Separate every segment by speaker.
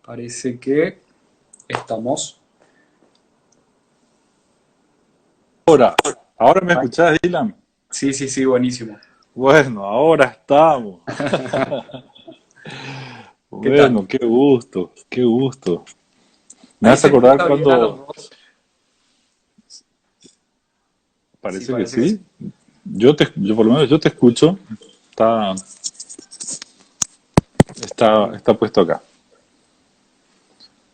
Speaker 1: Parece que estamos.
Speaker 2: Ahora me
Speaker 1: Ah,
Speaker 2: escuchás, Dylan.
Speaker 1: sí, sí, sí, buenísimo.
Speaker 2: Bueno, ahora estamos.
Speaker 1: ¿Qué tal?
Speaker 2: Bueno, qué gusto, qué gusto. Me
Speaker 1: Ahí
Speaker 2: hace
Speaker 1: se
Speaker 2: acordar
Speaker 1: escucha bien a los
Speaker 2: cuando,
Speaker 1: dos. Sí,
Speaker 2: parece que
Speaker 1: parece que sí.
Speaker 2: sí, yo por lo menos yo te escucho, está, está puesto acá.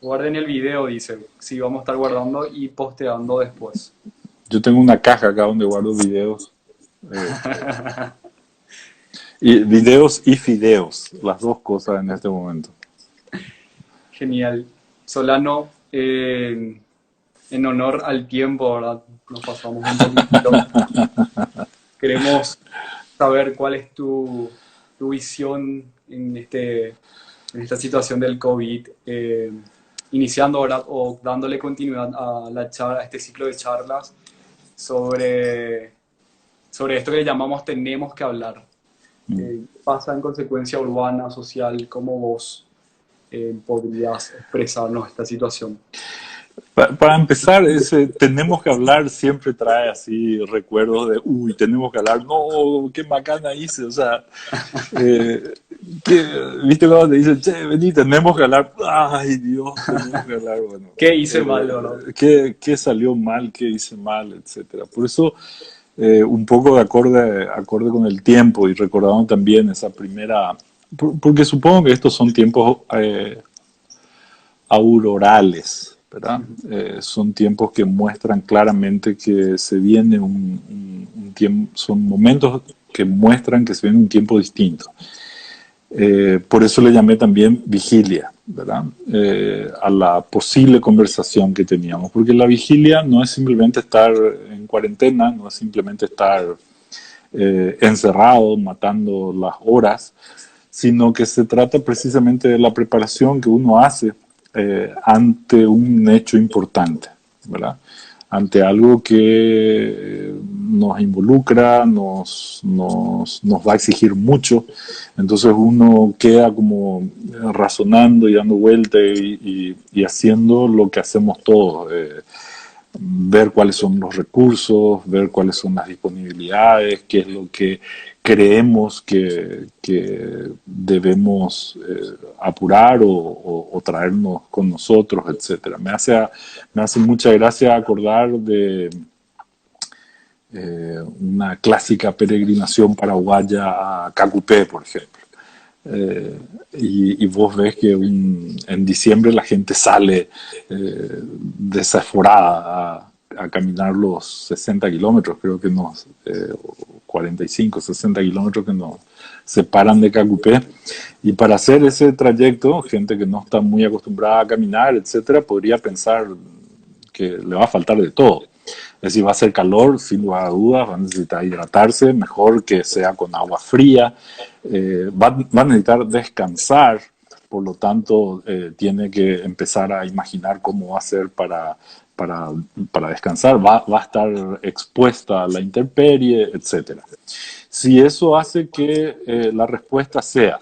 Speaker 1: Guarden el video, dice. Sí, vamos a estar guardando y posteando después.
Speaker 2: Yo tengo una caja acá donde guardo videos, eh, y videos y fideos, las dos cosas en este momento.
Speaker 1: Genial. Solano, en honor al tiempo, ¿verdad? Nos pasamos un poquitito. Queremos saber cuál es tu visión en esta situación del COVID, iniciando ahora o dándole continuidad a a este ciclo de charlas sobre, sobre esto que llamamos tenemos que hablar.
Speaker 2: Mm.
Speaker 1: ¿Qué pasa en consecuencia urbana, social? ¿Cómo vos podrías expresarnos esta situación?
Speaker 2: Para empezar, ese tenemos que hablar siempre trae así recuerdos de, uy, tenemos que hablar, no, qué macana hice, o sea, eh, ¿viste cuando te dicen, che, vení, tenemos que hablar? Ay, Dios, tenemos que hablar, bueno,
Speaker 1: ¿Qué hice mal, verdad?
Speaker 2: ¿qué salió mal, qué hice mal, etcétera? Por eso, un poco de acorde con el tiempo y recordando también esa primera, porque supongo que estos son tiempos aurorales, ¿verdad? Son tiempos que muestran claramente que se viene un tiempo, son momentos que muestran que se viene un tiempo distinto. Por eso le llamé también vigilia, ¿verdad? A la posible conversación que teníamos, porque la vigilia no es simplemente estar en cuarentena, no es simplemente estar encerrado, matando las horas, sino que se trata precisamente de la preparación que uno hace ante un hecho importante, ¿verdad? Ante algo que nos involucra, nos va a exigir mucho, entonces uno queda como razonando y dando vueltas y haciendo lo que hacemos todos. Ver cuáles son los recursos, ver cuáles son las disponibilidades, qué es lo que creemos que debemos apurar o traernos con nosotros, etcétera. Me hace mucha gracia acordar de una clásica peregrinación paraguaya a Cacupé, por ejemplo. Y vos ves que en diciembre la gente sale desaforada a caminar los 60 kilómetros, creo que nos, 45, 60 kilómetros que nos separan de Cacupé. Y para hacer ese trayecto, gente que no está muy acostumbrada a caminar, etcétera, podría pensar que le va a faltar de todo. Es decir, va a ser calor, sin lugar a dudas, va a necesitar hidratarse, mejor que sea con agua fría, va a necesitar descansar, por lo tanto, tiene que empezar a imaginar cómo va a ser para, para descansar, va a estar expuesta a la intemperie, etcétera. Si eso hace que la respuesta sea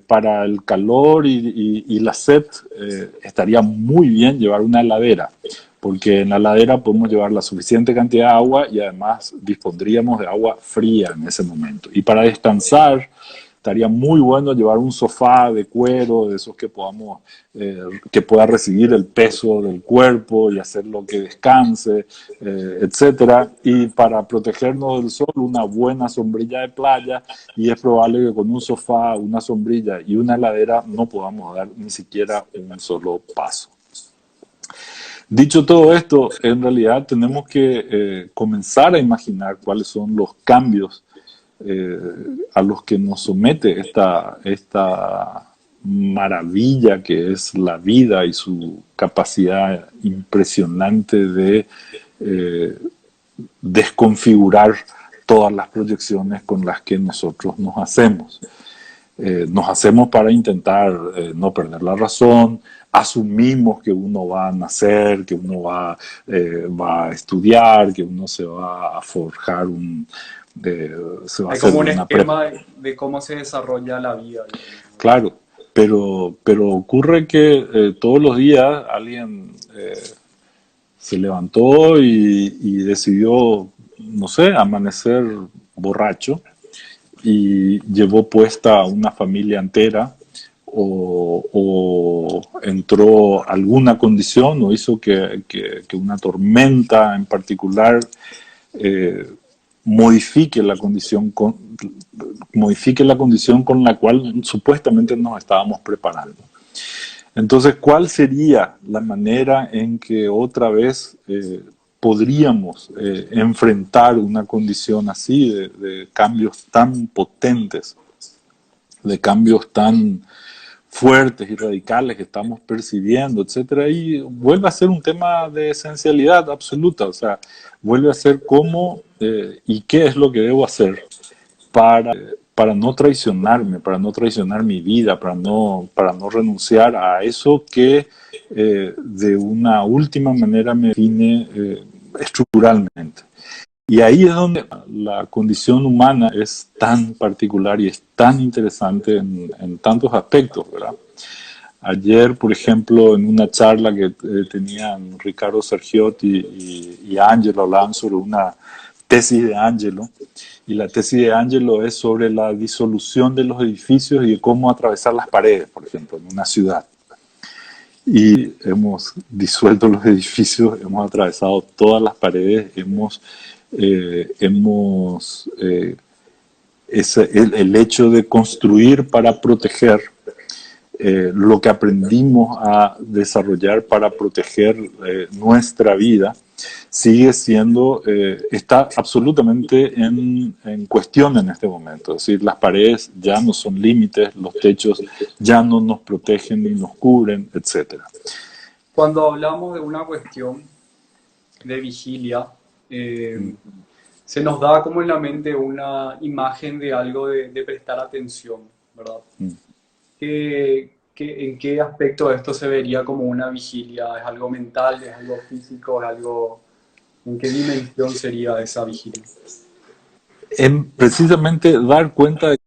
Speaker 2: para el calor y la sed, estaría muy bien llevar una heladera, porque en la heladera podemos llevar la suficiente cantidad de agua y además dispondríamos de agua fría en ese momento. Y para descansar, estaría muy bueno llevar un sofá de cuero, de esos que podamos, que pueda recibir el peso del cuerpo y hacer lo que descanse, etcétera. Y para protegernos del sol, una buena sombrilla de playa, y es probable que con un sofá, una sombrilla y una heladera no podamos dar ni siquiera un solo paso. Dicho todo esto, en realidad tenemos que comenzar a imaginar cuáles son los cambios eh, a los que nos somete esta maravilla que es la vida y su capacidad impresionante de eh, desconfigurar todas las proyecciones con las que nosotros nos hacemos para intentar no perder la razón, asumimos que uno va a nacer, que uno va a estudiar, que uno se va a forjar se va a
Speaker 1: Hay
Speaker 2: hacer
Speaker 1: como un
Speaker 2: una prep.
Speaker 1: esquema de cómo se desarrolla la vida, digamos, ¿no?
Speaker 2: Claro, pero ocurre que todos los días alguien se levantó y decidió, no sé, amanecer borracho y llevó puesta a una familia entera o entró alguna condición o hizo que una tormenta en particular eh, modifique modifique la condición con la cual supuestamente nos estábamos preparando. Entonces, ¿cuál sería la manera en que otra vez podríamos enfrentar una condición así de cambios tan potentes, de cambios tan fuertes y radicales que estamos percibiendo, etcétera? Y vuelve a ser un tema de esencialidad absoluta, o sea, vuelve a ser cómo y qué es lo que debo hacer para no traicionarme, para no traicionar mi vida, para no renunciar a eso que de una última manera me define estructuralmente. Y ahí es donde la condición humana es tan particular y es tan interesante en tantos aspectos, ¿verdad? Ayer, por ejemplo, en una charla que tenían Ricardo Sergiotti y Angelo, hablaban sobre una tesis de Angelo, y la tesis de Angelo es sobre la disolución de los edificios y de cómo atravesar las paredes, por ejemplo, en una ciudad. Y hemos disuelto los edificios, hemos atravesado todas las paredes, el hecho de construir para proteger, lo que aprendimos a desarrollar para proteger nuestra vida, sigue siendo, está absolutamente en cuestión en este momento. Es decir, las paredes ya no son límites, los techos ya no nos protegen ni nos cubren, etc.
Speaker 1: Cuando hablamos de una cuestión de vigilia, se nos da como en la mente una imagen de algo de prestar atención, ¿verdad? ¿En qué aspecto esto se vería como una vigilia? ¿Es algo mental? ¿Es algo físico? ¿Es algo... ¿En qué dimensión sería esa vigilia?
Speaker 2: En precisamente dar cuenta de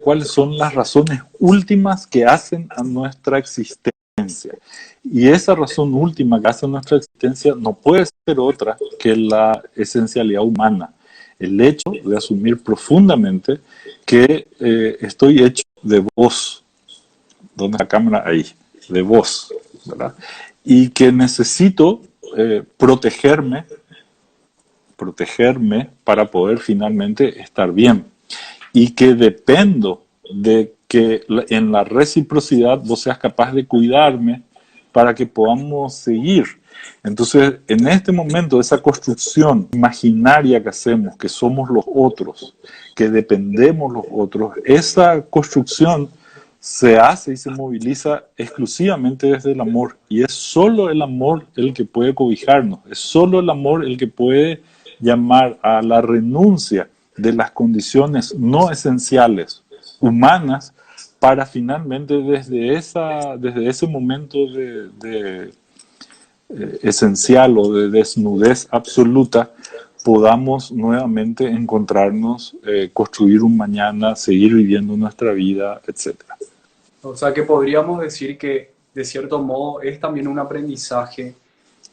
Speaker 2: cuáles son las razones últimas que hacen a nuestra existencia. Y esa razón última que hace a nuestra existencia no puede ser otra que la esencialidad humana. El hecho de asumir profundamente que estoy hecho de voz. ¿Dónde está la cámara? Ahí. De voz, ¿verdad? Y que necesito protegerme para poder finalmente estar bien. Y que dependo de que en la reciprocidad vos seas capaz de cuidarme para que podamos seguir. Entonces, en este momento, esa construcción imaginaria que hacemos, que somos los otros, que dependemos los otros, esa construcción se hace y se moviliza exclusivamente desde el amor. Y es solo el amor el que puede cobijarnos, es solo el amor el que puede llamar a la renuncia de las condiciones no esenciales humanas para finalmente desde ese momento de esencial o de desnudez absoluta podamos nuevamente encontrarnos, construir un mañana, seguir viviendo nuestra vida, etc.
Speaker 1: O sea que podríamos decir que de cierto modo es también un aprendizaje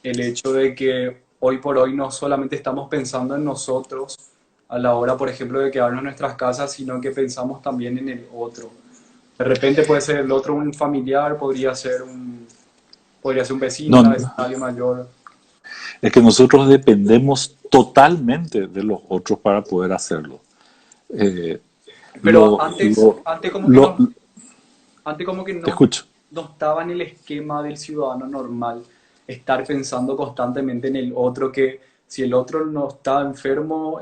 Speaker 1: el hecho de que hoy por hoy no solamente estamos pensando en nosotros a la hora, por ejemplo, de quedarnos en nuestras casas, sino que pensamos también en el otro. De repente puede ser el otro un familiar, podría ser un vecino, una
Speaker 2: No,
Speaker 1: vecina, alguien mayor.
Speaker 2: es que nosotros dependemos totalmente de los otros para poder hacerlo. Eh,
Speaker 1: Pero
Speaker 2: lo, lo, lo,
Speaker 1: antes como que
Speaker 2: te
Speaker 1: no,
Speaker 2: escucho.
Speaker 1: no estaba en el esquema del ciudadano normal estar pensando constantemente en el otro, que si el otro no está enfermo,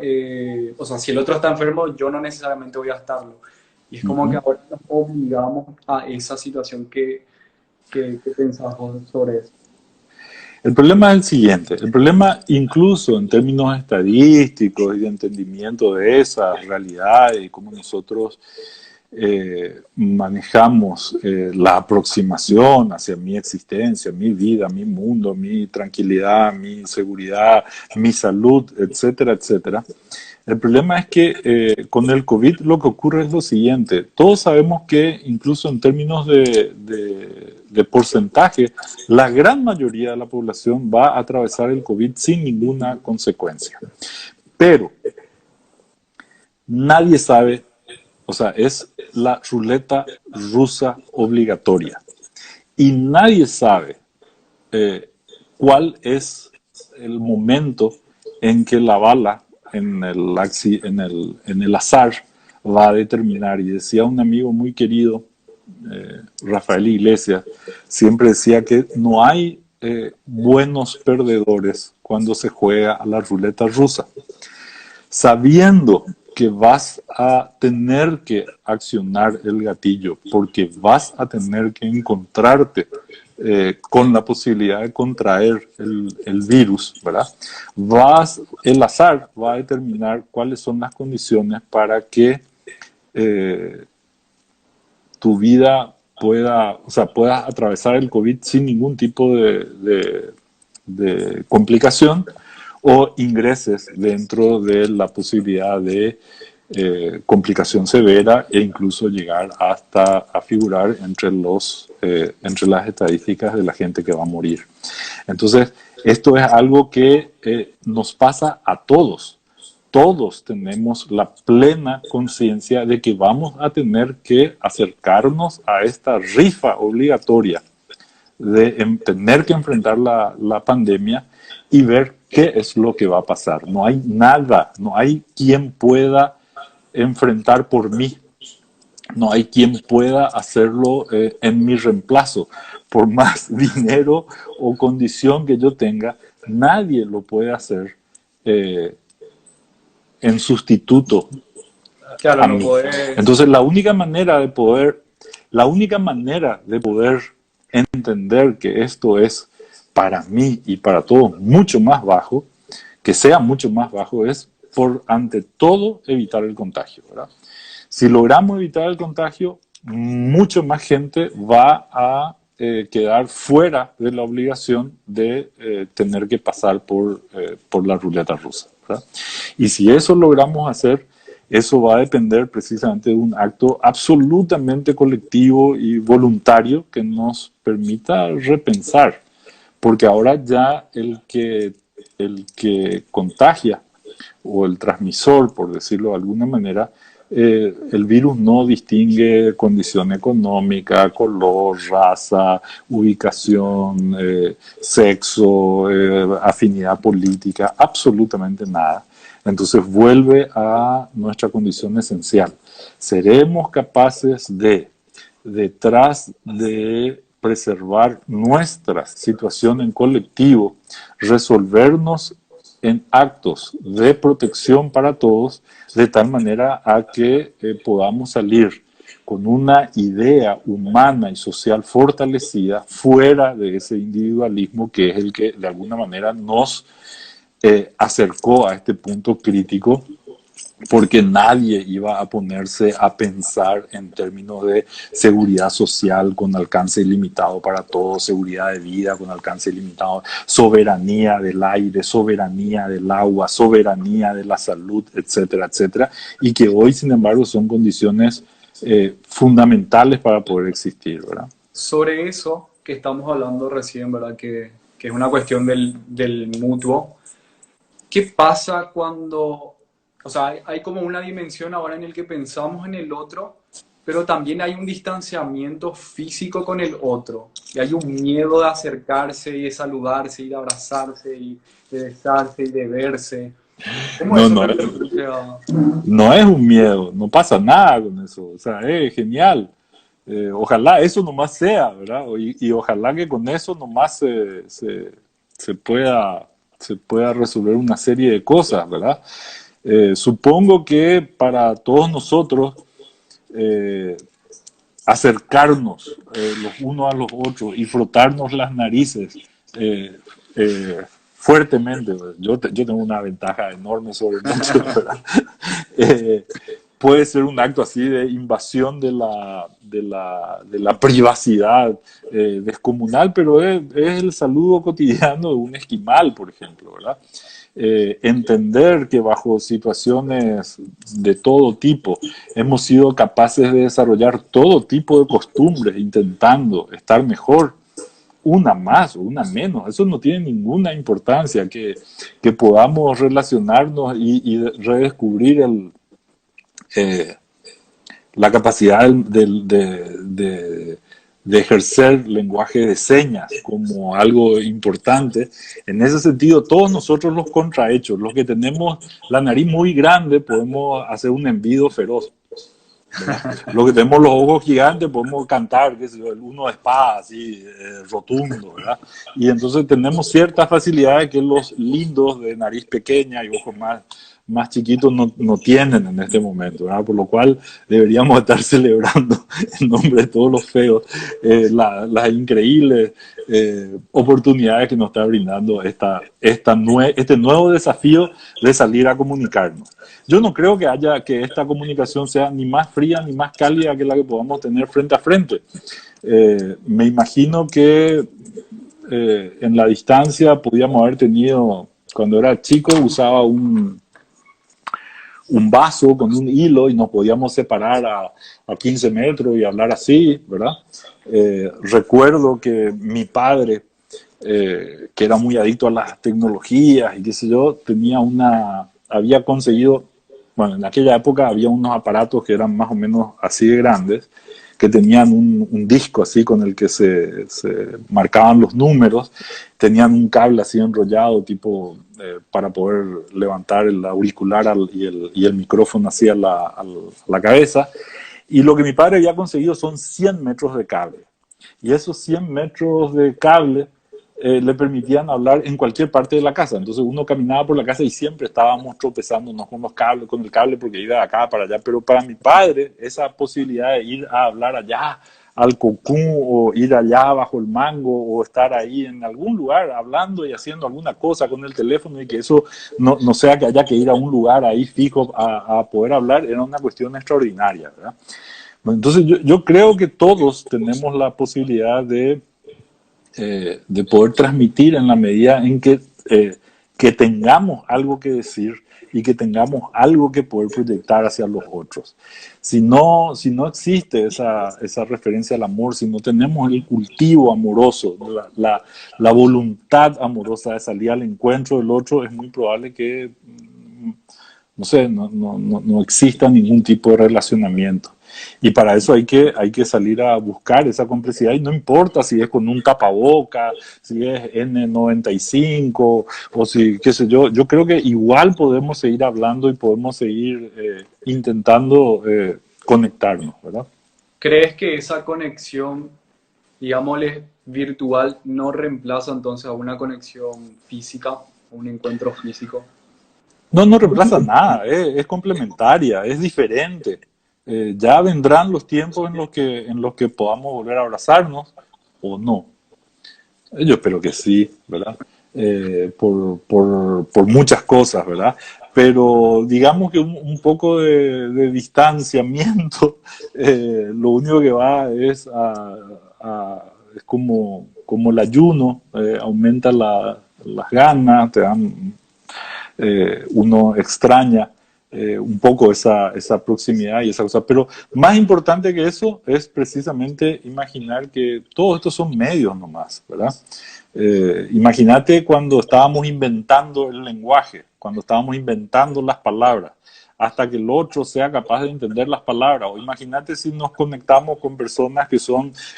Speaker 1: o sea, si el otro está enfermo, yo no necesariamente voy a estarlo. Y es como que
Speaker 2: Uh-huh.
Speaker 1: ahora nos obligamos a esa situación que pensás vos sobre eso.
Speaker 2: El problema es el siguiente, el problema incluso en términos estadísticos y de entendimiento de esa realidad y cómo nosotros manejamos la aproximación hacia mi existencia, mi vida, mi mundo, mi tranquilidad, mi seguridad, mi salud, etcétera, etcétera, El problema es que con el COVID lo que ocurre es lo siguiente. Todos sabemos que incluso en términos de porcentaje, la gran mayoría de la población va a atravesar el COVID sin ninguna consecuencia. Pero nadie sabe, o sea, es la ruleta rusa obligatoria. Y nadie sabe cuál es el momento en que la bala en el azar va a determinar. Y decía un amigo muy querido, Rafael Iglesias, siempre decía que no hay buenos perdedores cuando se juega a la ruleta rusa. Sabiendo que vas a tener que accionar el gatillo porque vas a tener que encontrarte con la posibilidad de contraer el virus, ¿verdad? El azar va a determinar cuáles son las condiciones para que tu vida puedas atravesar el COVID sin ningún tipo de complicación o ingreses dentro de la posibilidad de complicación severa e incluso llegar hasta a figurar entre las estadísticas de la gente que va a morir. Entonces, esto es algo que nos pasa a todos. Todos tenemos la plena conciencia de que vamos a tener que acercarnos a esta rifa obligatoria de tener que enfrentar la pandemia y ver qué es lo que va a pasar. No hay nada, no hay quien pueda enfrentar por mí, no hay quien pueda hacerlo en mi reemplazo. Por más dinero o condición que yo tenga, nadie lo puede hacer en sustituto
Speaker 1: Claro,
Speaker 2: a
Speaker 1: no
Speaker 2: mí.
Speaker 1: podés.
Speaker 2: Entonces, la única manera de poder entender que esto es para mí y para todos mucho más bajo, que sea mucho más bajo, es por ante todo evitar el contagio, ¿verdad? Si logramos evitar el contagio, mucho más gente va a quedar fuera de la obligación de tener que pasar por la ruleta rusa, ¿verdad? Y si eso logramos hacer, eso va a depender precisamente de un acto absolutamente colectivo y voluntario que nos permita repensar, porque ahora ya el que contagia o el transmisor, por decirlo de alguna manera, el virus no distingue condición económica, color, raza, ubicación, sexo, afinidad política, absolutamente nada. Entonces vuelve a nuestra condición esencial. Seremos capaces de, detrás de preservar nuestra situación en colectivo, resolvernos en actos de protección para todos, de tal manera a que podamos salir con una idea humana y social fortalecida fuera de ese individualismo que es el que de alguna manera nos acercó a este punto crítico, porque nadie iba a ponerse a pensar en términos de seguridad social con alcance ilimitado para todos, seguridad de vida con alcance ilimitado, soberanía del aire, soberanía del agua, soberanía de la salud, etcétera, etcétera, y que hoy, sin embargo, son condiciones fundamentales para poder existir, ¿verdad?
Speaker 1: Sobre eso que estamos hablando recién, ¿verdad? Que es una cuestión del mutuo. ¿Qué pasa cuando, o sea, hay como una dimensión ahora en el que pensamos en el otro, pero también hay un distanciamiento físico con el otro, y hay un miedo de acercarse y de saludarse y de abrazarse y de besarse y de verse? ¿Cómo
Speaker 2: No,
Speaker 1: eso
Speaker 2: no,
Speaker 1: repercute a...
Speaker 2: no es un miedo, no pasa nada con eso, o sea, es genial. Ojalá eso nomás sea, ¿verdad? Y ojalá que con eso nomás se pueda resolver una serie de cosas, ¿verdad? Supongo que para todos nosotros eh, acercarnos los unos a los otros y frotarnos las narices eh, fuertemente, yo tengo una ventaja enorme sobre muchos, ¿verdad? Eh, puede ser un acto así de invasión de la privacidad descomunal, pero es el saludo cotidiano de un esquimal, por ejemplo, ¿verdad? entender que bajo situaciones de todo tipo hemos sido capaces de desarrollar todo tipo de costumbres, intentando estar mejor, una más o una menos, eso no tiene ninguna importancia, que podamos relacionarnos y redescubrir eh, la capacidad de ejercer lenguaje de señas como algo importante. En ese sentido, todos nosotros los contrahechos, los que tenemos la nariz muy grande, podemos hacer un envido feroz, ¿verdad? Los que tenemos los ojos gigantes podemos cantar, qué sé yo, el uno de espada, así, rotundo, ¿verdad? Y entonces tenemos ciertas facilidades que los lindos de nariz pequeña y ojos más chiquitos no tienen en este momento, ¿verdad? Por lo cual deberíamos estar celebrando en nombre de todos los feos las increíbles oportunidades que nos está brindando este nuevo desafío de salir a comunicarnos. Yo no creo que esta comunicación sea ni más fría ni más cálida que la que podamos tener frente a frente. Me imagino que en la distancia podíamos haber tenido, cuando era chico usaba un vaso con un hilo y nos podíamos separar a 15 metros y hablar así, ¿verdad? Recuerdo que mi padre, que era muy adicto a las tecnologías y qué sé yo, había conseguido, bueno, en aquella época había unos aparatos que eran más o menos así de grandes, que tenían un disco así con el que se marcaban los números, tenían un cable así enrollado tipo para poder levantar el auricular y el micrófono así a la cabeza, y lo que mi padre había conseguido son 100 metros de cable, y esos 100 metros de cable le permitían hablar en cualquier parte de la casa. Entonces uno caminaba por la casa y siempre estábamos tropezándonos con los cables, con el cable, porque iba de acá para allá. Pero para mi padre, esa posibilidad de ir a hablar allá al cocún o ir allá bajo el mango o estar ahí en algún lugar hablando y haciendo alguna cosa con el teléfono y que eso no sea que haya que ir a un lugar ahí fijo a poder hablar, era una cuestión extraordinaria, ¿verdad? Entonces yo creo que todos tenemos la posibilidad de poder transmitir en la medida en que tengamos algo que decir y que tengamos algo que poder proyectar hacia los otros. Si no existe esa referencia al amor, si no tenemos el cultivo amoroso, la voluntad amorosa de salir al encuentro del otro, es muy probable que, no sé, no exista ningún tipo de relacionamiento. Y para eso hay que salir a buscar esa complejidad y no importa si es con un tapaboca, si es N95 o si, qué sé yo creo que igual podemos seguir hablando y podemos seguir intentando conectarnos, ¿verdad?
Speaker 1: ¿Crees que esa conexión, digámosle, virtual no reemplaza entonces a una conexión física, un encuentro físico?
Speaker 2: No reemplaza nada, es complementaria, es diferente. Ya vendrán los tiempos en los que podamos volver a abrazarnos o no. Yo espero que sí, ¿verdad? Por muchas cosas, ¿verdad? Pero digamos que un poco de distanciamiento, lo único que va es como el ayuno, aumenta las ganas, uno extraña un poco esa proximidad y esa cosa. Pero más importante que eso es precisamente imaginar que todos estos son medios nomás, ¿verdad? Imagínate cuando estábamos inventando el lenguaje, cuando estábamos inventando las palabras, hasta que el otro sea capaz de entender las palabras. O imagínate si nos conectamos con personas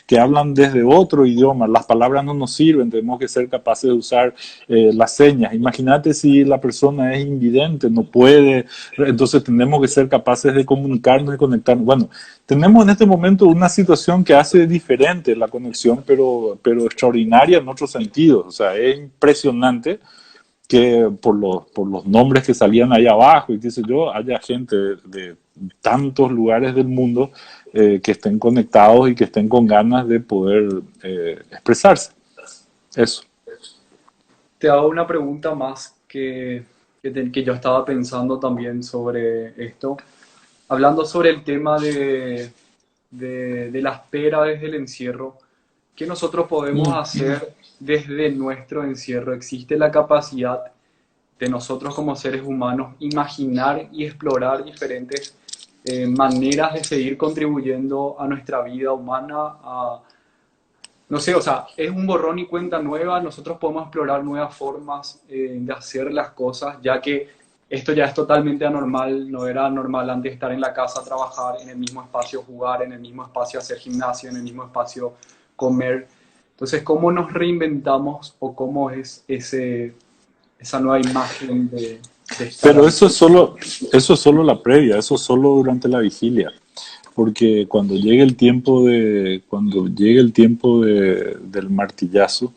Speaker 2: que hablan desde otro idioma, las palabras no nos sirven, tenemos que ser capaces de usar las señas. Imagínate si la persona es invidente, no puede, entonces tenemos que ser capaces de comunicarnos y conectarnos. Bueno, tenemos en este momento una situación que hace diferente la conexión, pero extraordinaria en otros sentidos. O sea, es impresionante que por los nombres que salían ahí abajo y qué sé yo, haya gente de tantos lugares del mundo que estén conectados y que estén con ganas de poder expresarse. Eso.
Speaker 1: Te hago una pregunta más que yo estaba pensando también sobre esto. Hablando sobre el tema de la espera desde el encierro, ¿qué nosotros podemos
Speaker 2: Mm.
Speaker 1: hacer desde nuestro encierro? ¿Existe la capacidad de nosotros como seres humanos imaginar y explorar diferentes maneras de seguir contribuyendo a nuestra vida humana, no sé, o sea, es un borrón y cuenta nueva. Nosotros podemos explorar nuevas formas de hacer las cosas, ya que esto ya es totalmente anormal. No era normal antes estar en la casa, trabajar, en el mismo espacio jugar, en el mismo espacio hacer gimnasio, en el mismo espacio comer. Entonces, ¿cómo nos reinventamos o cómo es esa nueva imagen de estar
Speaker 2: Pero
Speaker 1: ahí?
Speaker 2: eso es solo la previa, eso es solo durante la vigilia. Porque cuando llegue el tiempo del martillazo,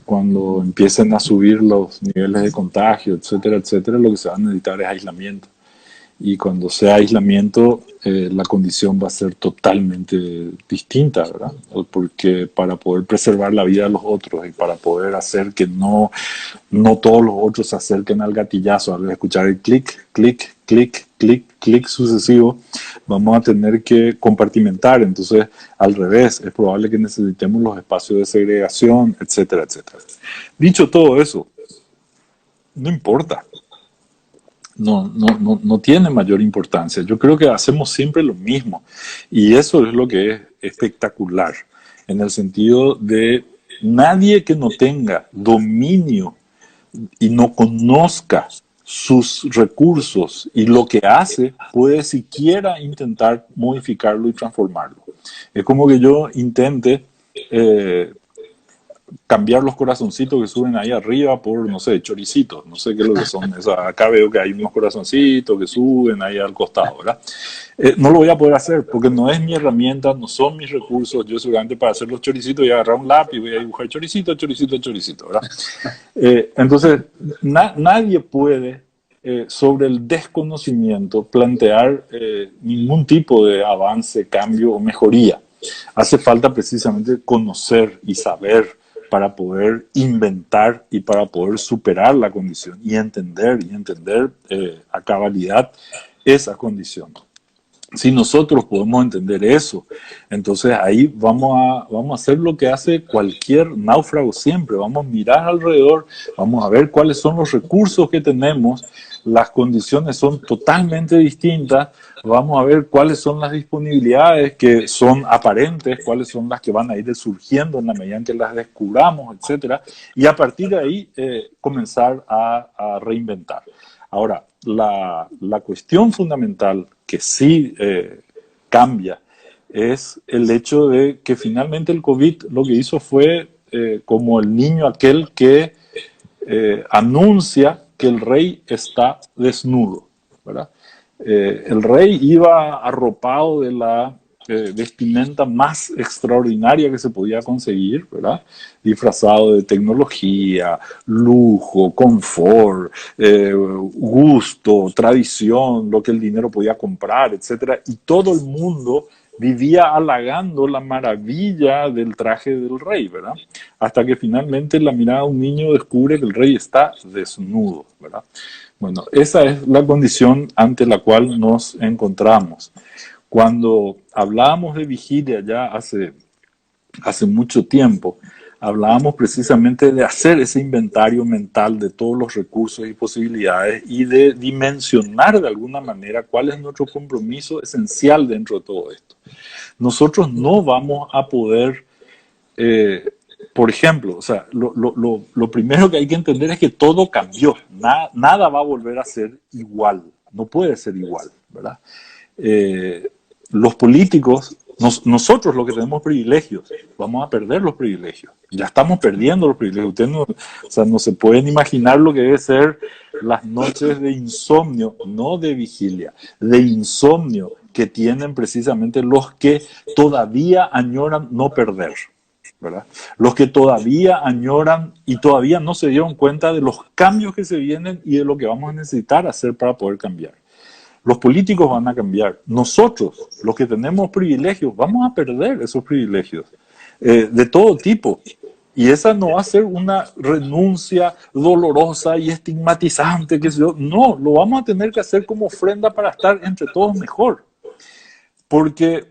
Speaker 2: cuando empiecen a subir los niveles de contagio, etcétera, etcétera, lo que se va a necesitar es aislamiento. Y cuando sea aislamiento, la condición va a ser totalmente distinta, ¿verdad? Porque para poder preservar la vida de los otros y para poder hacer que no todos los otros se acerquen al gatillazo, al escuchar el clic, clic, clic, clic, clic sucesivo, vamos a tener que compartimentar. Entonces, al revés, es probable que necesitemos los espacios de segregación, etcétera, etcétera. Dicho todo eso, no importa. No tiene mayor importancia. Yo creo que hacemos siempre lo mismo y eso es lo que es espectacular, en el sentido de nadie que no tenga dominio y no conozca sus recursos y lo que hace puede siquiera intentar modificarlo y transformarlo. Es como que yo intente cambiar los corazoncitos que suben ahí arriba por, no sé, choricitos, no sé qué es lo que son. Acá veo que hay unos corazoncitos que suben ahí al costado, ¿verdad? No lo voy a poder hacer porque no es mi herramienta, no son mis recursos. Yo seguramente para hacer los choricitos voy a agarrar un lápiz, voy a dibujar choricito, choricito, choricito, ¿verdad? Entonces, nadie puede sobre el desconocimiento plantear ningún tipo de avance, cambio o mejoría. Hace falta precisamente conocer y saber para poder inventar y para poder superar la condición y entender a cabalidad esa condición. Si nosotros podemos entender eso, entonces ahí vamos a hacer lo que hace cualquier náufrago siempre. Vamos a mirar alrededor, vamos a ver cuáles son los recursos que tenemos. Las condiciones son totalmente distintas. Vamos a ver cuáles son las disponibilidades que son aparentes, cuáles son las que van a ir surgiendo en la medida en que las descubramos, etcétera. Y a partir de ahí comenzar a reinventar. Ahora, la cuestión fundamental que sí cambia es el hecho de que finalmente el COVID lo que hizo fue como el niño aquel que anuncia que el rey está desnudo, ¿verdad? El rey iba arropado de la vestimenta más extraordinaria que se podía conseguir, ¿verdad? Disfrazado de tecnología, lujo, confort, gusto, tradición, lo que el dinero podía comprar, etcétera. Y todo el mundo vivía halagando la maravilla del traje del rey, ¿verdad? Hasta que finalmente la mirada de un niño descubre que el rey está desnudo, ¿verdad? Bueno, esa es la condición ante la cual nos encontramos. Cuando hablábamos de vigilia ya hace mucho tiempo, hablábamos precisamente de hacer ese inventario mental de todos los recursos y posibilidades y de dimensionar de alguna manera cuál es nuestro compromiso esencial dentro de todo esto. Nosotros no vamos a poder, por ejemplo, o sea, lo primero que hay que entender es que todo cambió, nada va a volver a ser igual, no puede ser igual, ¿verdad? Los políticos, nosotros los que tenemos privilegios, vamos a perder los privilegios. Ya estamos perdiendo los privilegios. Ustedes no se pueden imaginar lo que debe ser las noches de insomnio, no de vigilia, de insomnio que tienen precisamente los que todavía añoran no perder, ¿verdad? Los que todavía añoran y todavía no se dieron cuenta de los cambios que se vienen y de lo que vamos a necesitar hacer para poder cambiar. Los políticos van a cambiar. Nosotros, los que tenemos privilegios, vamos a perder esos privilegios de todo tipo. Y esa no va a ser una renuncia dolorosa y estigmatizante, qué sé yo. No, lo vamos a tener que hacer como ofrenda para estar entre todos mejor. Porque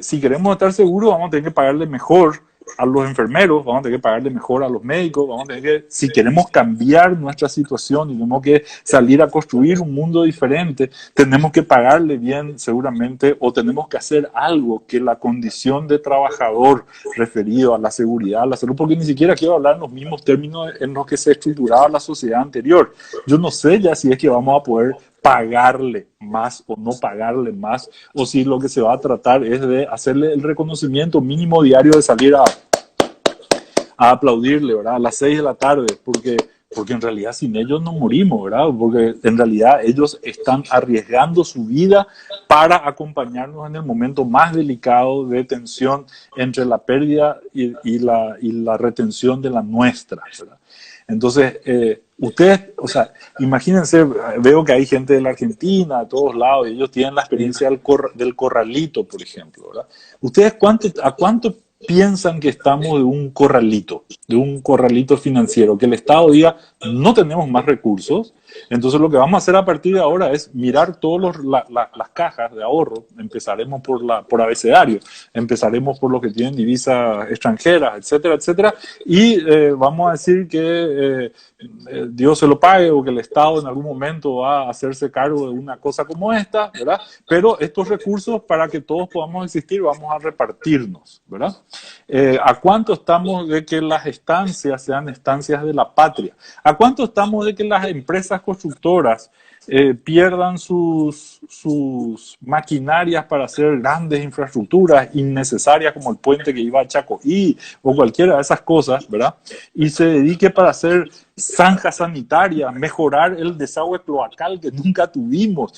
Speaker 2: si queremos estar seguros, vamos a tener que pagarle mejor a los enfermeros, vamos a tener que pagarle mejor a los médicos, vamos a tener que, si queremos cambiar nuestra situación y tenemos que salir a construir un mundo diferente, tenemos que pagarle bien seguramente, o tenemos que hacer algo que la condición de trabajador referido a la seguridad, a la salud, porque ni siquiera quiero hablar en los mismos términos en los que se estructuraba la sociedad anterior. Yo no sé ya si es que vamos a poder pagarle más o no pagarle más, o si lo que se va a tratar es de hacerle el reconocimiento mínimo diario de salir a aplaudirle, ¿verdad? A las 6 de la tarde, porque en realidad sin ellos no morimos, ¿verdad? Porque en realidad ellos están arriesgando su vida para acompañarnos en el momento más delicado de tensión entre la pérdida y la retención de la nuestra, ¿verdad? Entonces, ustedes, o sea, imagínense, veo que hay gente de la Argentina, de todos lados, y ellos tienen la experiencia del corralito, por ejemplo, ¿verdad? ¿Ustedes a cuánto piensan que estamos de un corralito financiero? Que el Estado diga, no tenemos más recursos, entonces lo que vamos a hacer a partir de ahora es mirar todas las cajas de ahorro. Empezaremos por abecedario, empezaremos por los que tienen divisas extranjeras, etcétera, etcétera, y vamos a decir que Dios se lo pague, o que el Estado en algún momento va a hacerse cargo de una cosa como esta, ¿verdad? Pero estos recursos, para que todos podamos existir, vamos a repartirnos, ¿verdad? ¿A cuánto estamos de que las estancias sean estancias de la patria? ¿A cuánto estamos de que las empresas constructoras pierdan sus maquinarias para hacer grandes infraestructuras innecesarias, como el puente que iba a Chacoí o cualquiera de esas cosas, ¿verdad? Y se dedique para hacer zanjas sanitarias, mejorar el desagüe cloacal que nunca tuvimos,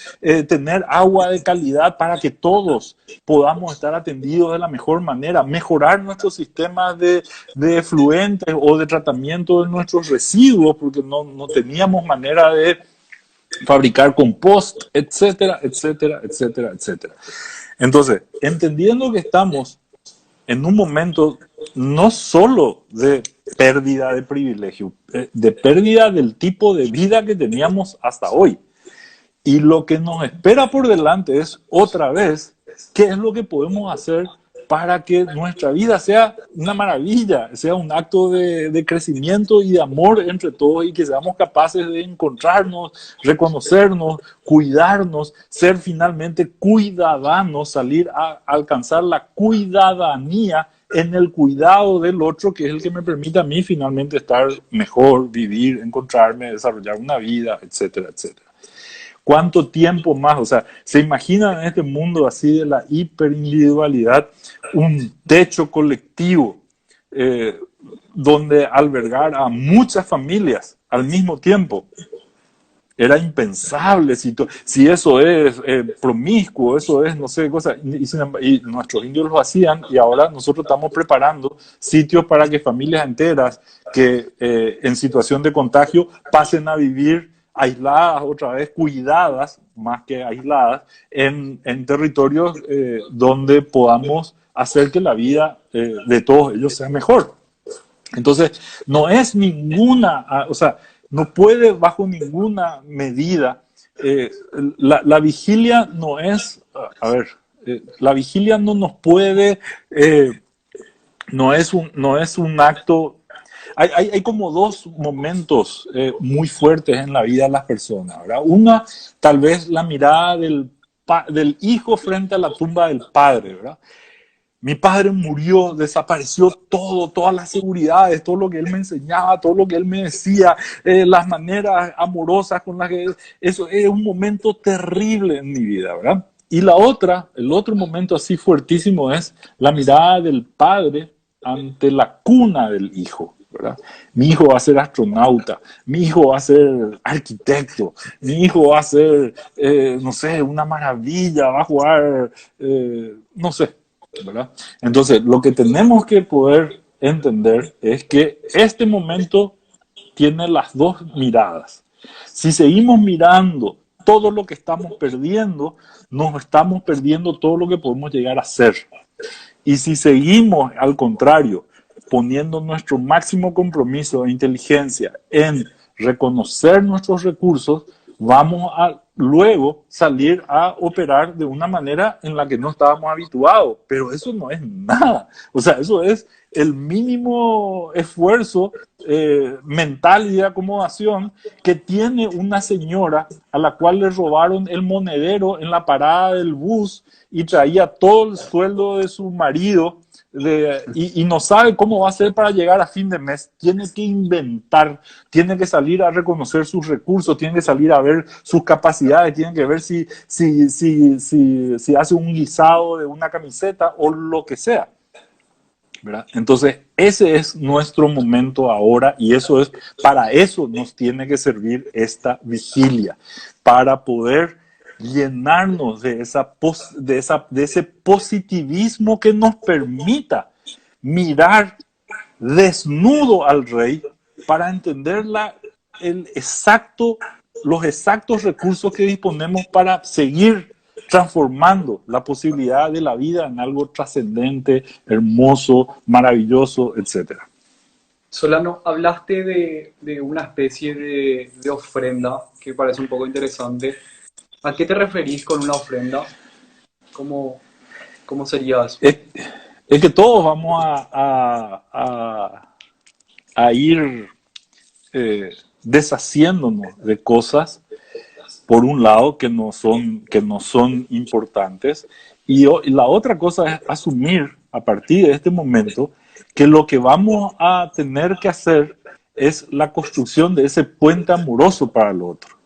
Speaker 2: tener agua de calidad para que todos podamos estar atendidos de la mejor manera, mejorar nuestros sistemas de efluentes o de tratamiento de nuestros residuos, porque no teníamos manera de fabricar compost, etcétera, etcétera, etcétera, etcétera. Entonces, entendiendo que estamos en un momento no solo de pérdida de privilegio, de pérdida del tipo de vida que teníamos hasta hoy. Y lo que nos espera por delante es, otra vez, qué es lo que podemos hacer para que nuestra vida sea una maravilla, sea un acto de crecimiento y de amor entre todos, y que seamos capaces de encontrarnos, reconocernos, cuidarnos, ser finalmente cuidadanos, salir a alcanzar la cuidadanía en el cuidado del otro, que es el que me permite a mí finalmente estar mejor, vivir, encontrarme, desarrollar una vida, etcétera, etcétera. ¿Cuánto tiempo más? O sea, ¿se imaginan en este mundo así de la hiperindividualidad un techo colectivo donde albergar a muchas familias al mismo tiempo? Era impensable si eso es promiscuo, eso es, no sé, cosas. Y nuestros indios lo hacían, y ahora nosotros estamos preparando sitios para que familias enteras que en situación de contagio pasen a vivir aisladas otra vez, cuidadas más que aisladas, en territorios donde podamos hacer que la vida de todos ellos sea mejor. Entonces, no es ninguna, o sea, no puede bajo ninguna medida, la vigilia no es, la vigilia no nos puede, no es un acto. Hay como dos momentos muy fuertes en la vida de las personas, ¿verdad? Una, tal vez la mirada del hijo frente a la tumba del padre, ¿verdad? Mi padre murió, desapareció todo, todas las seguridades, todo lo que él me enseñaba, todo lo que él me decía, las maneras amorosas con las que... Eso es un momento terrible en mi vida, ¿verdad? Y el otro momento así fuertísimo es la mirada del padre ante la cuna del hijo, ¿verdad? Mi hijo va a ser astronauta, mi hijo va a ser arquitecto, mi hijo va a ser, no sé, una maravilla, va a jugar, no sé, ¿verdad? Entonces, lo que tenemos que poder entender es que este momento tiene las dos miradas. Si seguimos mirando todo lo que estamos perdiendo, nos estamos perdiendo todo lo que podemos llegar a ser. Y si seguimos, al contrario, poniendo nuestro máximo compromiso e inteligencia en reconocer nuestros recursos, vamos luego salir a operar de una manera en la que no estábamos habituados. Pero eso no es nada. O sea, eso es el mínimo esfuerzo mental y de acomodación que tiene una señora a la cual le robaron el monedero en la parada del bus y traía todo el sueldo de su marido y no sabe cómo va a hacer para llegar a fin de mes. Tiene que inventar, tiene que salir a reconocer sus recursos, tiene que salir a ver sus capacidades, tiene que ver si hace un guisado de una camiseta o lo que sea, ¿verdad? Entonces, ese es nuestro momento ahora y eso es, para eso nos tiene que servir esta vigilia, para poder llenarnos de ese positivismo que nos permita mirar desnudo al Rey para entender los exactos recursos que disponemos para seguir transformando la posibilidad de la vida en algo trascendente, hermoso, maravilloso, etc.
Speaker 1: Solano, hablaste de una especie de ofrenda que parece un poco interesante. ¿A qué te referís con una ofrenda? ¿Cómo sería eso?
Speaker 2: Es que todos vamos a ir deshaciéndonos de cosas, por un lado, que no son importantes, y la otra cosa es asumir a partir de este momento que lo que vamos a tener que hacer es la construcción de ese puente amoroso para el otro.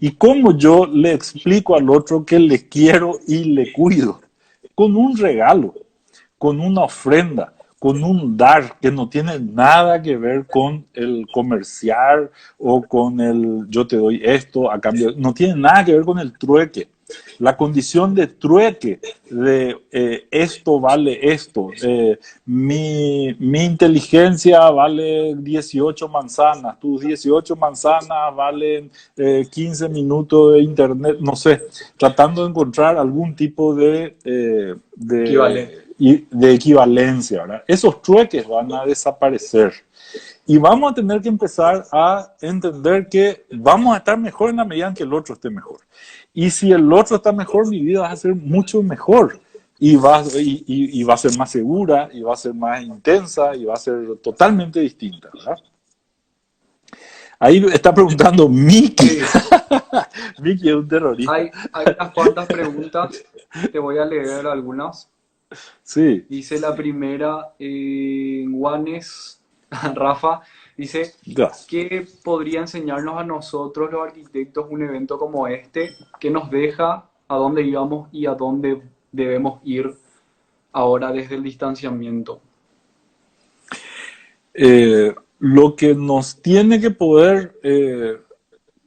Speaker 2: Y cómo yo le explico al otro que le quiero y le cuido, con un regalo, con una ofrenda, con un dar que no tiene nada que ver con el comerciar o con el yo te doy esto a cambio, no tiene nada que ver con el trueque. La condición de trueque de esto vale esto, mi inteligencia vale 18 manzanas, tus 18 manzanas valen 15 minutos de internet, no sé, tratando de encontrar algún tipo de equivalencia, ¿verdad? Esos trueques van a desaparecer. Y vamos a tener que empezar a entender que vamos a estar mejor en la medida en que el otro esté mejor. Y si el otro está mejor, mi vida va a ser mucho mejor. Y va a ser más segura, y va a ser más intensa, y va a ser totalmente distinta, ¿verdad? Ahí está preguntando Miki.
Speaker 1: Sí.
Speaker 2: Miki es un terrorista.
Speaker 1: Hay unas cuantas preguntas, te voy a leer algunas.
Speaker 2: Sí.
Speaker 1: Dice la primera, Juanes, Rafa, dice,
Speaker 2: Ya.
Speaker 1: ¿qué podría enseñarnos a nosotros los arquitectos un evento como este que nos deja a dónde íbamos y a dónde debemos ir ahora desde el distanciamiento?
Speaker 2: Lo que nos tiene que poder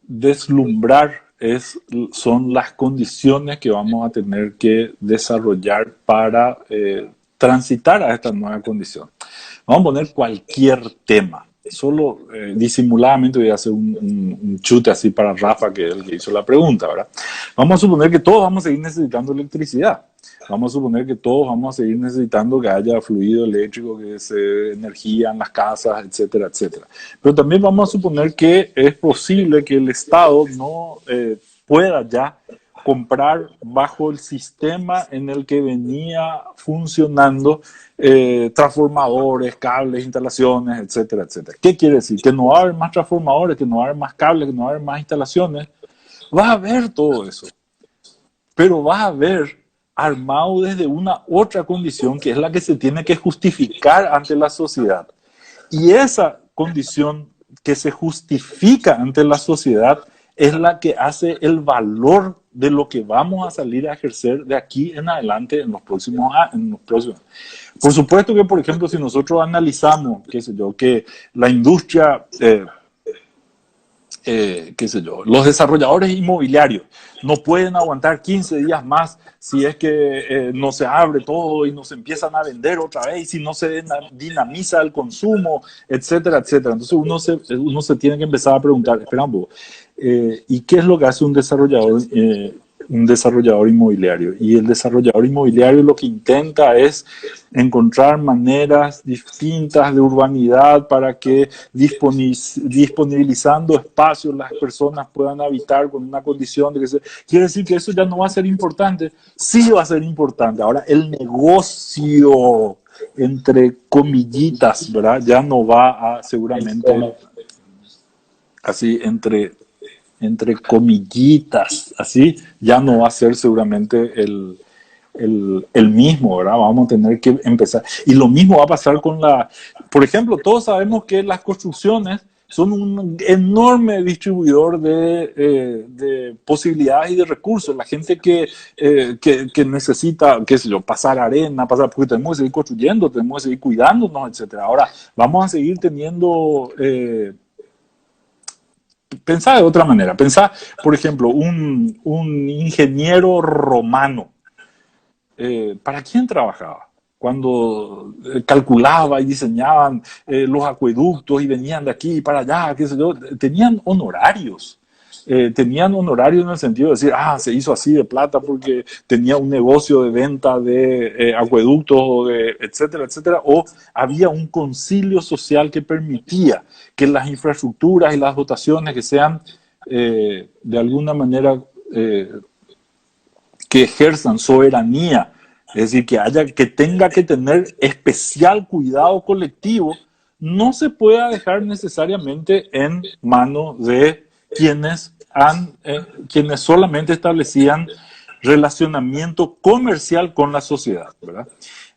Speaker 2: deslumbrar son las condiciones que vamos a tener que desarrollar para transitar a esta nueva condición. Vamos a poner cualquier tema. Solo disimuladamente voy a hacer un chute así para Rafa, que es el que hizo la pregunta, ¿verdad? Vamos a suponer que todos vamos a seguir necesitando electricidad. Vamos a suponer que todos vamos a seguir necesitando que haya fluido eléctrico, que se dé energía en las casas, etcétera, etcétera. Pero también vamos a suponer que es posible que el Estado no pueda ya comprar bajo el sistema en el que venía funcionando transformadores, cables, instalaciones, etcétera, etcétera. ¿Qué quiere decir? Que no va a haber más transformadores, que no va a haber más cables, que no va a haber más instalaciones. Va a haber todo eso, pero va a haber armado desde una otra condición que es la que se tiene que justificar ante la sociedad. Y esa condición que se justifica ante la sociedad es la que hace el valor de lo que vamos a salir a ejercer de aquí en adelante en los próximos años. Por supuesto que, por ejemplo, si nosotros analizamos, qué sé yo, que la industria, qué sé yo, los desarrolladores inmobiliarios no pueden aguantar 15 días más si es que no se abre todo y no se empiezan a vender otra vez, si no se dinamiza el consumo, etcétera, etcétera. Entonces uno se tiene que empezar a preguntar, espera un poco, ¿y qué es lo que hace un desarrollador un desarrollador inmobiliario. Y el desarrollador inmobiliario lo que intenta es encontrar maneras distintas de urbanidad para que disponibilizando espacios las personas puedan habitar con una condición de que quiere decir que eso ya no va a ser importante. Sí va a ser importante. Ahora, el negocio, entre comillitas, ¿verdad? Ya no va a seguramente así entre comillitas, así, ya no va a ser seguramente el mismo, ¿verdad? Vamos a tener que empezar. Y lo mismo va a pasar con por ejemplo, todos sabemos que las construcciones son un enorme distribuidor de posibilidades y de recursos. La gente que necesita, qué sé yo, pasar arena, porque tenemos que seguir construyendo, tenemos que seguir cuidándonos, etcétera. Ahora, vamos a seguir teniendo... Pensá de otra manera. Pensá, por ejemplo, un ingeniero romano. ¿Para quién trabajaba? Cuando calculaba y diseñaban los acueductos y venían de aquí para allá, qué sé yo, tenían honorarios. Tenían honorarios en el sentido de decir, se hizo así de plata porque tenía un negocio de venta de acueductos, etcétera, etcétera, o había un concilio social que permitía que las infraestructuras y las dotaciones que sean de alguna manera que ejerzan soberanía, es decir, que tenga que tener especial cuidado colectivo, no se pueda dejar necesariamente en manos de quienes solamente establecían relacionamiento comercial con la sociedad, ¿verdad?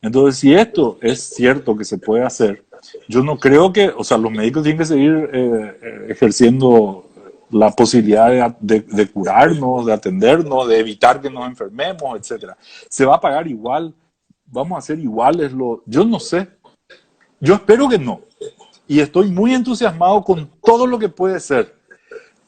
Speaker 2: Entonces, si esto es cierto que se puede hacer, yo no creo que, o sea, los médicos tienen que seguir ejerciendo la posibilidad de curarnos, de atendernos, de evitar que nos enfermemos, etcétera. Se va a pagar igual, vamos a ser iguales, yo no sé, yo espero que no, y estoy muy entusiasmado con todo lo que puede ser,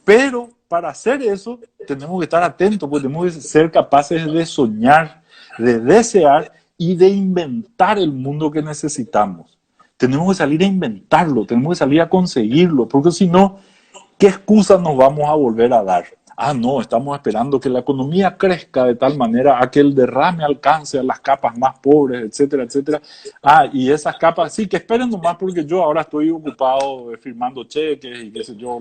Speaker 2: pero para hacer eso tenemos que estar atentos, porque tenemos que ser capaces de soñar, de desear y de inventar el mundo que necesitamos. Tenemos que salir a inventarlo, tenemos que salir a conseguirlo, porque si no, ¿qué excusas nos vamos a volver a dar? No, estamos esperando que la economía crezca de tal manera a que el derrame alcance a las capas más pobres, etcétera, etcétera. Y esas capas, sí, que esperen nomás porque yo ahora estoy ocupado firmando cheques y qué sé yo,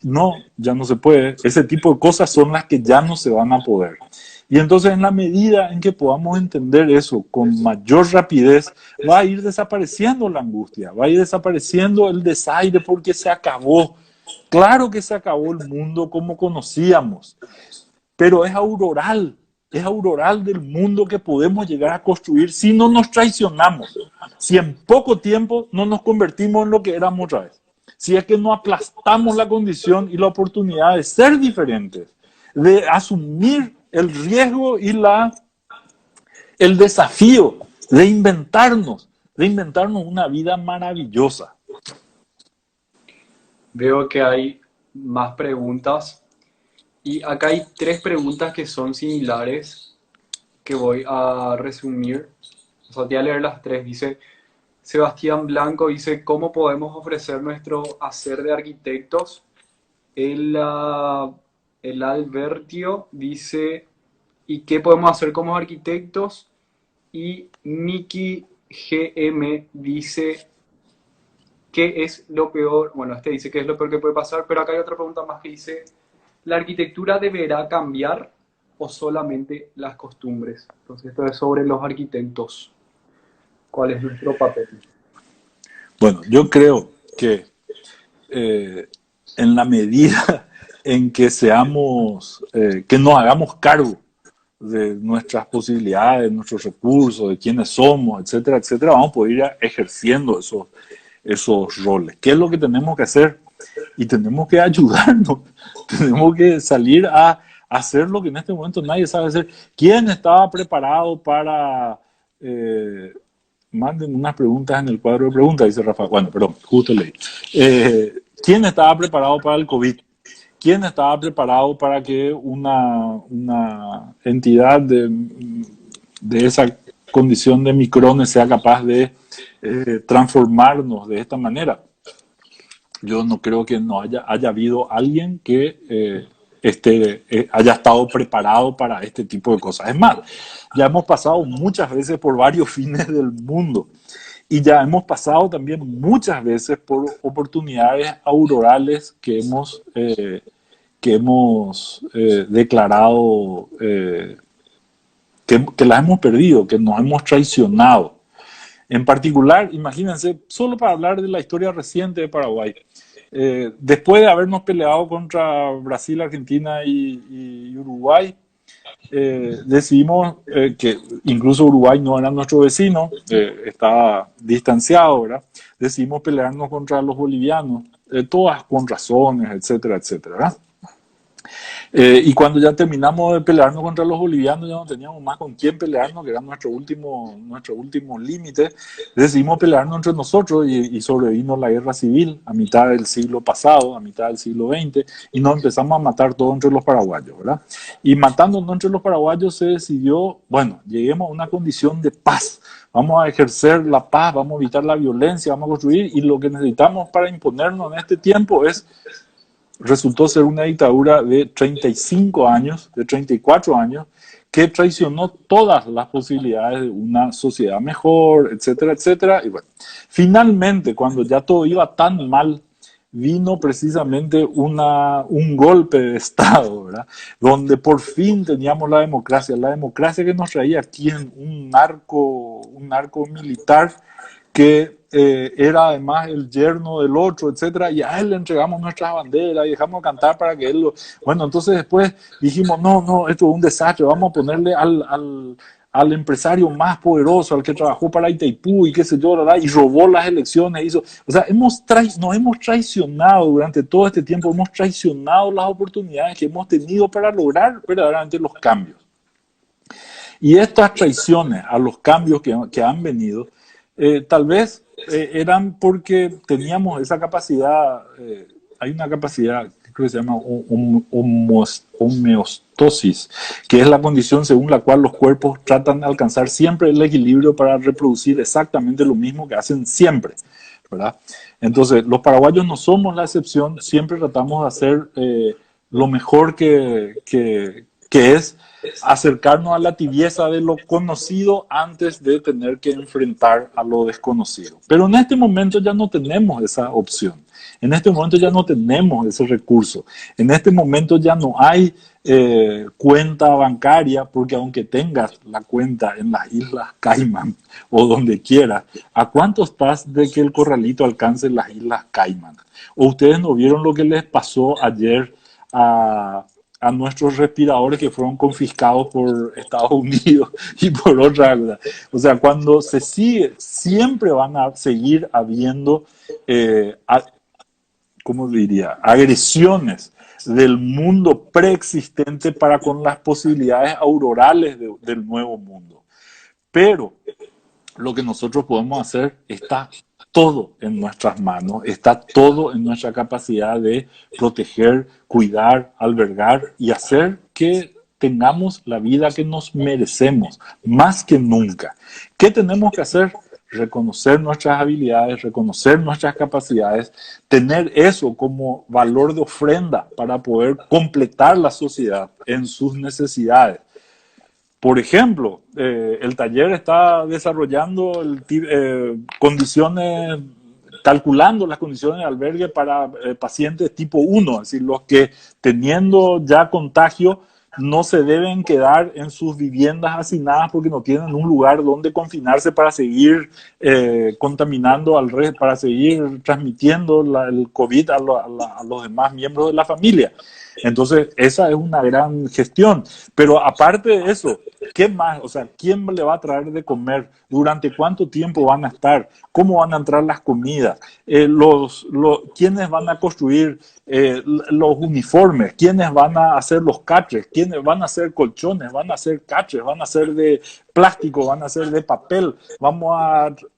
Speaker 2: no, ya no se puede. Ese tipo de cosas son las que ya no se van a poder. Y entonces, en la medida en que podamos entender eso con mayor rapidez, va a ir desapareciendo la angustia, va a ir desapareciendo el desaire porque se acabó. Claro que se acabó el mundo como conocíamos, pero es auroral del mundo que podemos llegar a construir si no nos traicionamos, si en poco tiempo no nos convertimos en lo que éramos otra vez, si es que no aplastamos la condición y la oportunidad de ser diferentes, de asumir el riesgo y el desafío de inventarnos una vida maravillosa.
Speaker 1: Veo que hay más preguntas y acá hay 3 preguntas que son similares que voy a resumir. O sea, te voy a leer las 3. Dice Sebastián Blanco, dice, ¿cómo podemos ofrecer nuestro hacer de arquitectos? El Albertio dice, ¿y qué podemos hacer como arquitectos? Y Miki GM dice, ¿qué es lo peor? Bueno, dice qué es lo peor que puede pasar, pero acá hay otra pregunta más que dice, ¿la arquitectura deberá cambiar o solamente las costumbres? Entonces, esto es sobre los arquitectos. ¿Cuál es nuestro papel?
Speaker 2: Bueno, yo creo que en la medida en que que nos hagamos cargo de nuestras posibilidades, de nuestros recursos, de quiénes somos, etcétera, etcétera, vamos a poder ir ejerciendo esos roles. ¿Qué es lo que tenemos que hacer? Y tenemos que ayudarnos, tenemos que salir a hacer lo que en este momento nadie sabe hacer. ¿Quién estaba preparado para... manden unas preguntas en el cuadro de preguntas, dice Rafa. Bueno, perdón, justo leí. ¿Quién estaba preparado para el COVID? ¿Quién estaba preparado para que una entidad de esa condición de micrones sea capaz de transformarnos de esta manera? Yo no creo que no haya habido alguien que haya estado preparado para este tipo de cosas. Es más, ya hemos pasado muchas veces por varios fines del mundo y ya hemos pasado también muchas veces por oportunidades aurorales que hemos declarado que las hemos perdido, que nos hemos traicionado. En particular, imagínense, solo para hablar de la historia reciente de Paraguay, después de habernos peleado contra Brasil, Argentina y Uruguay, decidimos que incluso Uruguay no era nuestro vecino, estaba distanciado, ¿verdad? Decidimos pelearnos contra los bolivianos, todas con razones, etcétera, etcétera, ¿verdad? Y cuando ya terminamos de pelearnos contra los bolivianos, ya no teníamos más con quién pelearnos, que era nuestro último límite, decidimos pelearnos entre nosotros y sobrevino la guerra civil a mitad del siglo pasado, a mitad del siglo XX, y nos empezamos a matar todos entre los paraguayos, ¿verdad? Y matándonos entre los paraguayos se decidió, bueno, lleguemos a una condición de paz. Vamos a ejercer la paz, vamos a evitar la violencia, vamos a construir, y lo que necesitamos para imponernos en este tiempo resultó ser una dictadura de 35 años, de 34 años, que traicionó todas las posibilidades de una sociedad mejor, etcétera, etcétera. Y bueno, finalmente, cuando ya todo iba tan mal, vino precisamente un golpe de Estado, ¿verdad? Donde por fin teníamos la democracia que nos traía aquí en un narco militar que era además el yerno del otro, etcétera, y a él le entregamos nuestras banderas y dejamos cantar para que él lo... Bueno, entonces después dijimos, no, esto es un desastre, vamos a ponerle al empresario más poderoso, al que trabajó para Itaipú y qué sé yo, ¿verdad? Y robó las elecciones, hizo... O sea, nos hemos traicionado durante todo este tiempo, hemos traicionado las oportunidades que hemos tenido para lograr verdaderamente los cambios. Y estas traiciones a los cambios que han venido, tal vez eran porque teníamos esa capacidad, hay una capacidad que creo que se llama homeostasis, que es la condición según la cual los cuerpos tratan de alcanzar siempre el equilibrio para reproducir exactamente lo mismo que hacen siempre, ¿verdad? Entonces, los paraguayos no somos la excepción, siempre tratamos de hacer lo mejor que es acercarnos a la tibieza de lo conocido antes de tener que enfrentar a lo desconocido. Pero en este momento ya no tenemos esa opción. En este momento ya no tenemos ese recurso. En este momento ya no hay cuenta bancaria, porque aunque tengas la cuenta en las Islas Caimán o donde quieras, ¿a cuánto estás de que el corralito alcance las Islas Caimán? ¿O ustedes no vieron lo que les pasó ayer a nuestros respiradores que fueron confiscados por Estados Unidos y por otra cosa? O sea, cuando se sigue, siempre van a seguir habiendo, ¿cómo diría?, agresiones del mundo preexistente para con las posibilidades aurorales del nuevo mundo. Pero lo que nosotros podemos hacer está todo en nuestras manos, está todo en nuestra capacidad de proteger, cuidar, albergar y hacer que tengamos la vida que nos merecemos, más que nunca. ¿Qué tenemos que hacer? Reconocer nuestras habilidades, reconocer nuestras capacidades, tener eso como valor de ofrenda para poder completar la sociedad en sus necesidades. Por ejemplo, el taller está desarrollando condiciones, calculando las condiciones de albergue para pacientes tipo 1, es decir, los que teniendo ya contagio no se deben quedar en sus viviendas hacinadas porque no tienen un lugar donde confinarse para seguir contaminando al resto, para seguir transmitiendo el COVID a los demás miembros de la familia. Entonces, esa es una gran gestión. Pero aparte de eso, ¿qué más? O sea, ¿quién le va a traer de comer? ¿Durante cuánto tiempo van a estar? ¿Cómo van a entrar las comidas? ¿Quiénes van a construir los uniformes? ¿Quiénes van a hacer los catres? ¿Quiénes van a hacer colchones? ¿Van a hacer catres? ¿Van a ser de plástico? ¿Van a ser de papel?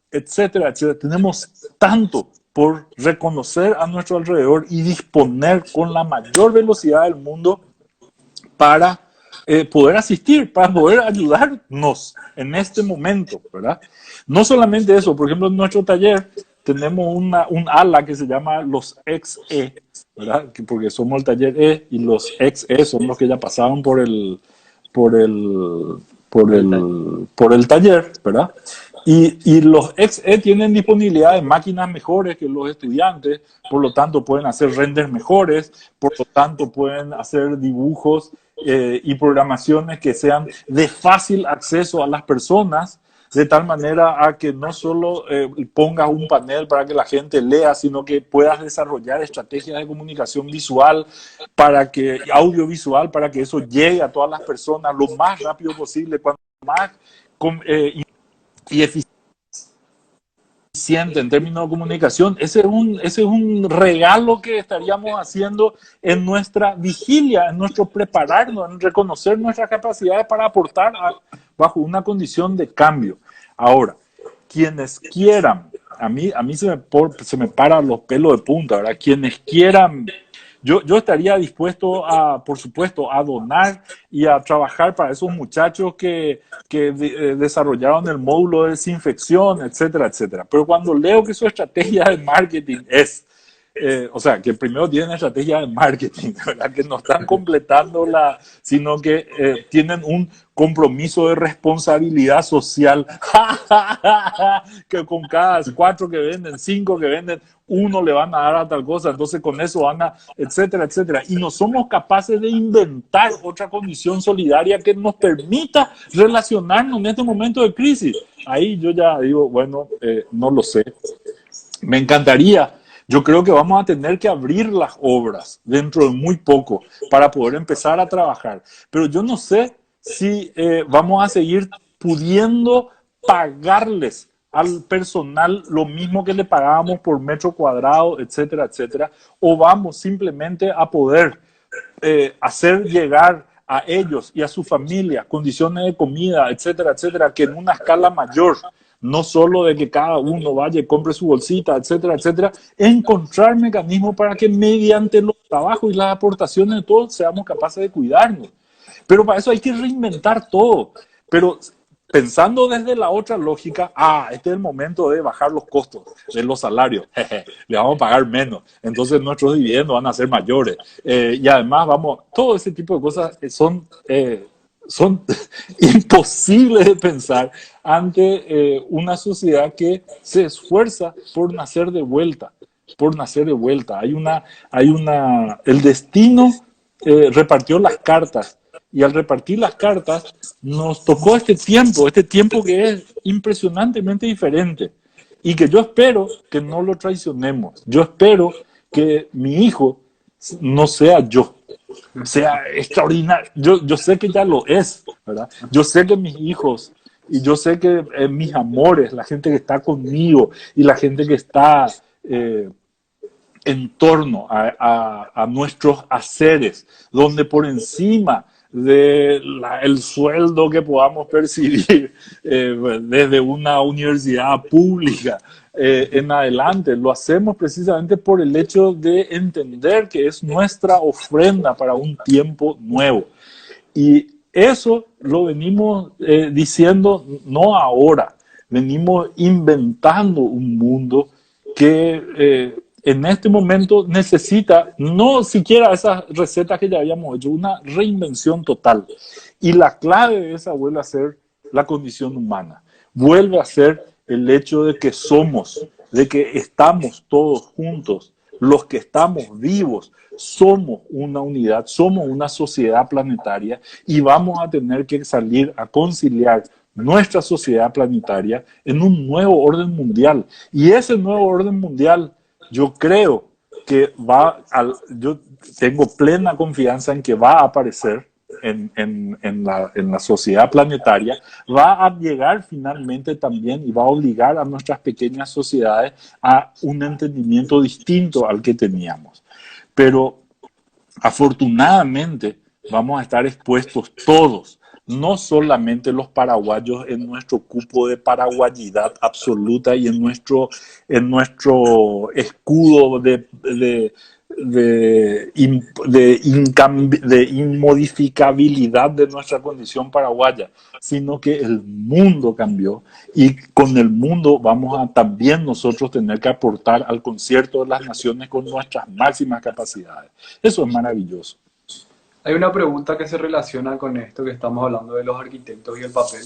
Speaker 2: Etcétera, etcétera. Tenemos tanto por reconocer a nuestro alrededor y disponer con la mayor velocidad del mundo para poder asistir, para poder ayudarnos en este momento, ¿verdad? No solamente eso, por ejemplo, en nuestro taller tenemos un ala que se llama los XE, ¿verdad? Porque somos el taller E y los XE son los que ya pasaron por el, por el taller, ¿verdad? Y los XE tienen disponibilidad de máquinas mejores que los estudiantes, por lo tanto pueden hacer renders mejores, por lo tanto pueden hacer dibujos y programaciones que sean de fácil acceso a las personas, de tal manera a que no solo pongas un panel para que la gente lea, sino que puedas desarrollar estrategias de comunicación visual, audiovisual, para que eso llegue a todas las personas lo más rápido posible, cuanto más y eficiente en términos de comunicación. Ese es un regalo que estaríamos haciendo en nuestra vigilia, en nuestro prepararnos, en reconocer nuestras capacidades para aportar bajo una condición de cambio. Ahora, quienes quieran, a mí se me paran los pelos de punta, ¿verdad? Quienes quieran, yo estaría dispuesto por supuesto, a donar y a trabajar para esos muchachos que desarrollaron el módulo de desinfección, etcétera, etcétera. Pero cuando leo que su estrategia de marketing es, o sea, que primero tienen estrategia de marketing, ¿verdad? Que no están completando sino que tienen un compromiso de responsabilidad social, que con cada 4 que venden, 5 que venden, 1 le van a dar a tal cosa, entonces con eso van a, etcétera, etcétera. Y no somos capaces de inventar otra condición solidaria que nos permita relacionarnos en este momento de crisis. Ahí yo ya digo, bueno, no lo sé. Me encantaría. Yo creo que vamos a tener que abrir las obras dentro de muy poco para poder empezar a trabajar. Pero yo no sé si vamos a seguir pudiendo pagarles al personal lo mismo que le pagábamos por metro cuadrado, etcétera, etcétera, o vamos simplemente a poder hacer llegar a ellos y a su familia condiciones de comida, etcétera, etcétera, que en una escala mayor, no solo de que cada uno vaya y compre su bolsita, etcétera, etcétera, encontrar mecanismos para que mediante los trabajos y las aportaciones de todos seamos capaces de cuidarnos. Pero para eso hay que reinventar todo. Pero pensando desde la otra lógica, este es el momento de bajar los costos de los salarios. Le vamos a pagar menos. Entonces nuestros dividendos van a ser mayores. Y además, todo ese tipo de cosas son imposibles de pensar ante una sociedad que se esfuerza por nacer de vuelta. El destino repartió las cartas. Y al repartir las cartas, nos tocó este tiempo que es impresionantemente diferente. Y que yo espero que no lo traicionemos. Yo espero que mi hijo no sea yo, sea extraordinario. Yo sé que ya lo es, ¿verdad? Yo sé que mis hijos, y yo sé que mis amores, la gente que está conmigo y la gente que está en torno a nuestros haceres, donde por encima del sueldo que podamos percibir desde una universidad pública en adelante, lo hacemos precisamente por el hecho de entender que es nuestra ofrenda para un tiempo nuevo. Y eso lo venimos diciendo no ahora, venimos inventando un mundo que en este momento necesita no siquiera esas recetas que ya habíamos hecho, una reinvención total. Y la clave de esa vuelve a ser la condición humana, vuelve a ser el hecho de que de que estamos todos juntos, los que estamos vivos, somos una unidad, somos una sociedad planetaria y vamos a tener que salir a conciliar nuestra sociedad planetaria en un nuevo orden mundial. Y ese nuevo orden mundial, yo creo que yo tengo plena confianza en que va a aparecer en la sociedad planetaria, va a llegar finalmente también y va a obligar a nuestras pequeñas sociedades a un entendimiento distinto al que teníamos. Pero afortunadamente vamos a estar expuestos todos, no solamente los paraguayos en nuestro cupo de paraguayidad absoluta y en nuestro escudo de inmodificabilidad de nuestra condición paraguaya, sino que el mundo cambió y con el mundo vamos a también nosotros tener que aportar al concierto de las naciones con nuestras máximas capacidades. Eso es maravilloso.
Speaker 1: Hay una pregunta que se relaciona con esto que estamos hablando de los arquitectos y el papel.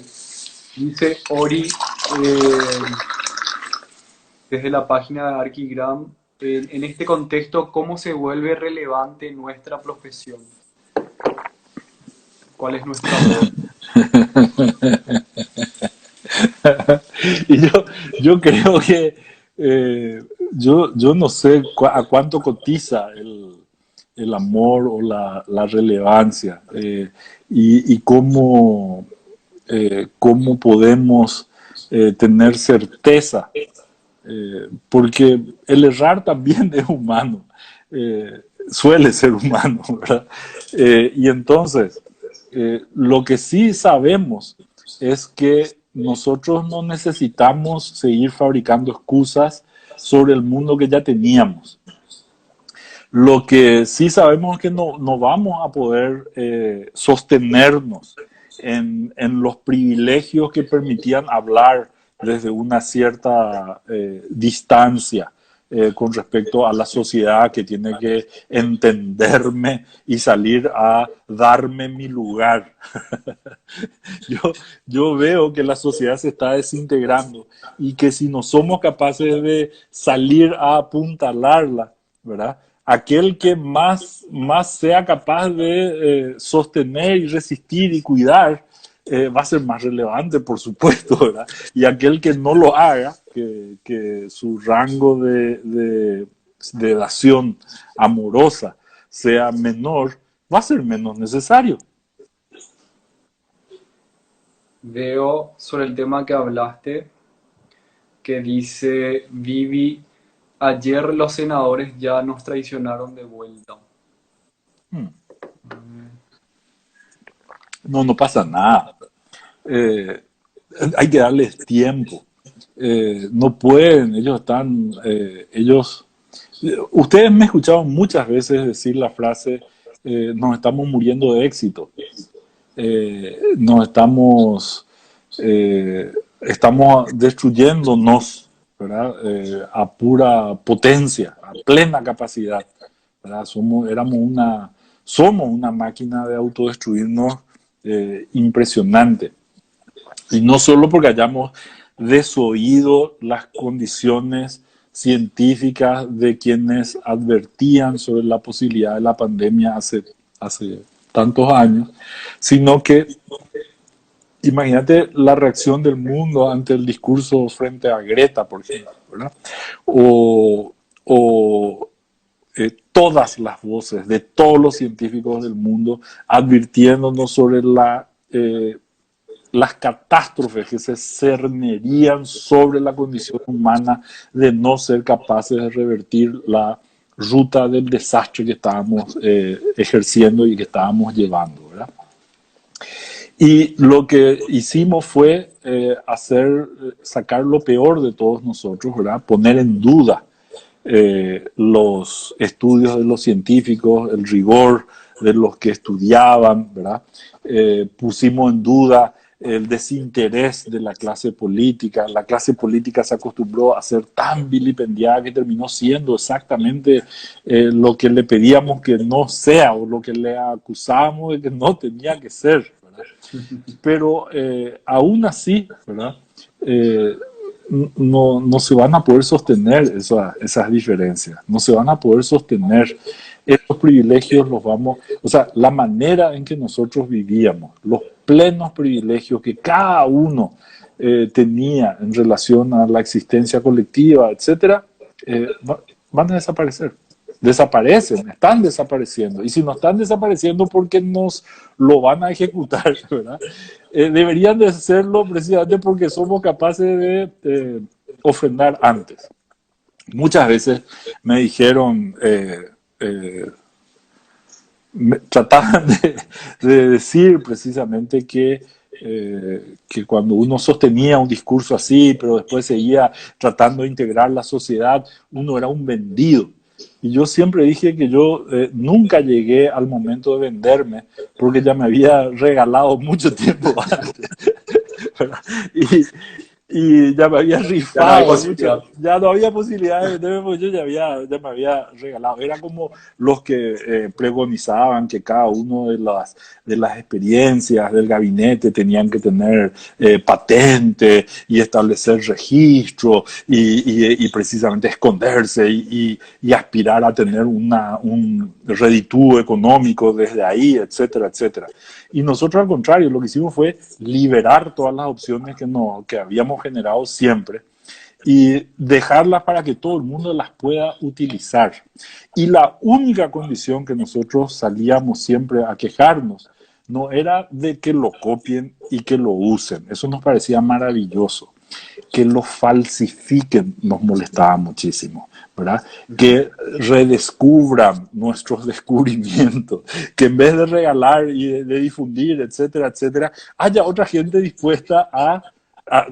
Speaker 1: Dice Ori, desde la página de Archigram, en este contexto, ¿cómo se vuelve relevante nuestra profesión? ¿Cuál es nuestra voz?
Speaker 2: Y yo creo que yo no sé a cuánto cotiza el amor o la relevancia y cómo podemos tener certeza, porque el errar también es humano, suele ser humano, ¿verdad? Y entonces, lo que sí sabemos es que nosotros no necesitamos seguir fabricando excusas sobre el mundo que ya teníamos. Lo que sí sabemos es que no vamos a poder sostenernos en los privilegios que permitían hablar desde una cierta distancia con respecto a la sociedad que tiene que entenderme y salir a darme mi lugar. Yo veo que la sociedad se está desintegrando y que si no somos capaces de salir a apuntalarla, ¿verdad? Aquel que más sea capaz de sostener y resistir y cuidar, va a ser más relevante, por supuesto, ¿verdad? Y aquel que no lo haga, que su rango de dación amorosa sea menor, va a ser menos necesario.
Speaker 1: Veo sobre el tema que hablaste, que dice Vivi, ayer los senadores ya nos traicionaron de vuelta.
Speaker 2: No pasa nada. Hay que darles tiempo. No pueden, ustedes me escucharon muchas veces decir la frase, nos estamos muriendo de éxito. Nos estamos destruyéndonos, ¿verdad? A pura potencia, a plena capacidad, ¿verdad? Somos una máquina de autodestruirnos impresionante. Y no solo porque hayamos desoído las condiciones científicas de quienes advertían sobre la posibilidad de la pandemia hace tantos años, sino que imagínate la reacción del mundo ante el discurso frente a Greta, por ejemplo, ¿verdad? O todas las voces de todos los científicos del mundo advirtiéndonos sobre las catástrofes que se cernerían sobre la condición humana de no ser capaces de revertir la ruta del desastre que estábamos ejerciendo y que estábamos llevando, ¿verdad? Y lo que hicimos fue sacar lo peor de todos nosotros, ¿verdad? Poner en duda los estudios de los científicos, el rigor de los que estudiaban, ¿verdad? Pusimos en duda el desinterés de la clase política. La clase política se acostumbró a ser tan vilipendiada que terminó siendo exactamente lo que le pedíamos que no sea o lo que le acusábamos de que no tenía que ser, ¿verdad? Pero aún así, ¿verdad? No se van a poder sostener esas diferencias, no se van a poder sostener. Estos privilegios la manera en que nosotros vivíamos, los plenos privilegios que cada uno tenía en relación a la existencia colectiva, etcétera, van a desaparecer. Desaparecen, están desapareciendo. Y si no están desapareciendo, porque nos lo van a ejecutar, ¿verdad? Deberían de hacerlo precisamente porque somos capaces de ofrendar antes. Muchas veces me dijeron, trataban de decir precisamente que cuando uno sostenía un discurso así, pero después seguía tratando de integrar la sociedad, uno era un vendido. Y yo siempre dije que yo nunca llegué al momento de venderme porque ya me había regalado mucho tiempo antes. ¿Verdad? Y, y ya me había
Speaker 1: Ya no hay
Speaker 2: rifado mucho,
Speaker 1: posibilidad.
Speaker 2: ya no había posibilidad de venderme porque yo ya me había regalado. Era como los que preconizaban que cada uno de las experiencias del gabinete tenían que tener patente y establecer registro y precisamente esconderse y aspirar a tener un reditúo económico desde ahí, etcétera, etcétera. Y nosotros al contrario, lo que hicimos fue liberar todas las opciones que habíamos generado siempre y dejarlas para que todo el mundo las pueda utilizar. Y la única condición que nosotros salíamos siempre a quejarnos no era de que lo copien y que lo usen. Eso nos parecía maravilloso. Que lo falsifiquen nos molestaba muchísimo, ¿verdad? Que redescubran nuestros descubrimientos, que en vez de regalar y de difundir, etcétera, etcétera, haya otra gente dispuesta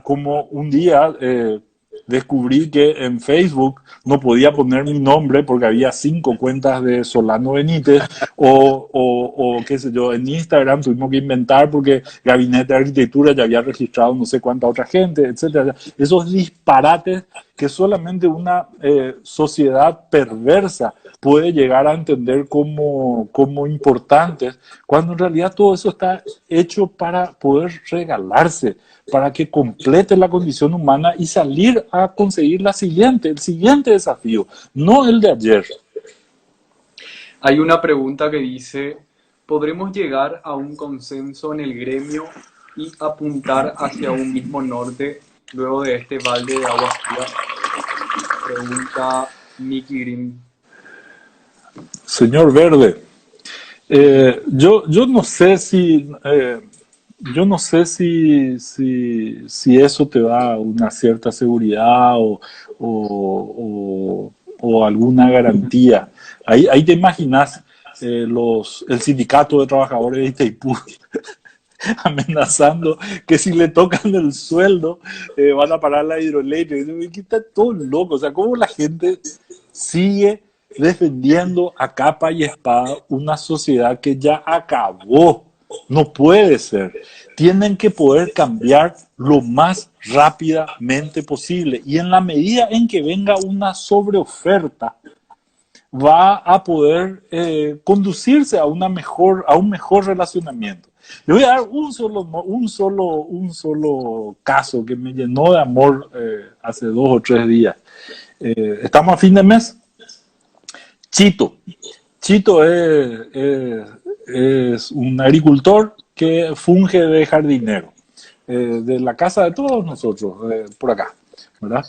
Speaker 2: como un día descubrí que en Facebook no podía poner mi nombre porque había 5 cuentas de Solano Benítez o qué sé yo, en Instagram tuvimos que inventar porque Gabinete de Arquitectura ya había registrado no sé cuánta otra gente, etcétera. Esos disparates que solamente una sociedad perversa puede llegar a entender como importantes, cuando en realidad todo eso está hecho para poder regalarse, para que complete la condición humana y salir a conseguir el siguiente desafío, no el de ayer.
Speaker 1: Hay una pregunta que dice, ¿podremos llegar a un consenso en el gremio y apuntar hacia un mismo norte luego de este balde de agua fría? Pregunta Nicky Green.
Speaker 2: Señor Verde, yo no sé si yo no sé si eso te da una cierta seguridad o alguna garantía. Ahí te imaginas el sindicato de trabajadores de Itaipú amenazando que si le tocan el sueldo van a parar la hidroeléctrica. Está todo loco. O sea, cómo la gente sigue defendiendo a capa y espada una sociedad que ya acabó. No puede ser. Tienen que poder cambiar lo más rápidamente posible. Y en la medida en que venga una sobreoferta, va a poder conducirse a un mejor relacionamiento. Le voy a dar un solo caso que me llenó de amor hace 2 o 3 días. Estamos a fin de mes. Chito. Chito es un agricultor que funge de jardinero de la casa de todos nosotros, por acá, ¿verdad?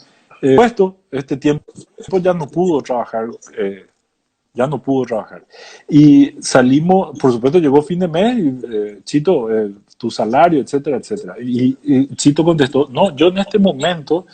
Speaker 2: Este tiempo ya no pudo trabajar. Y salimos, por supuesto, llegó fin de mes, y, Chito, tu salario, etcétera, etcétera. Y Chito contestó, no, yo en este momento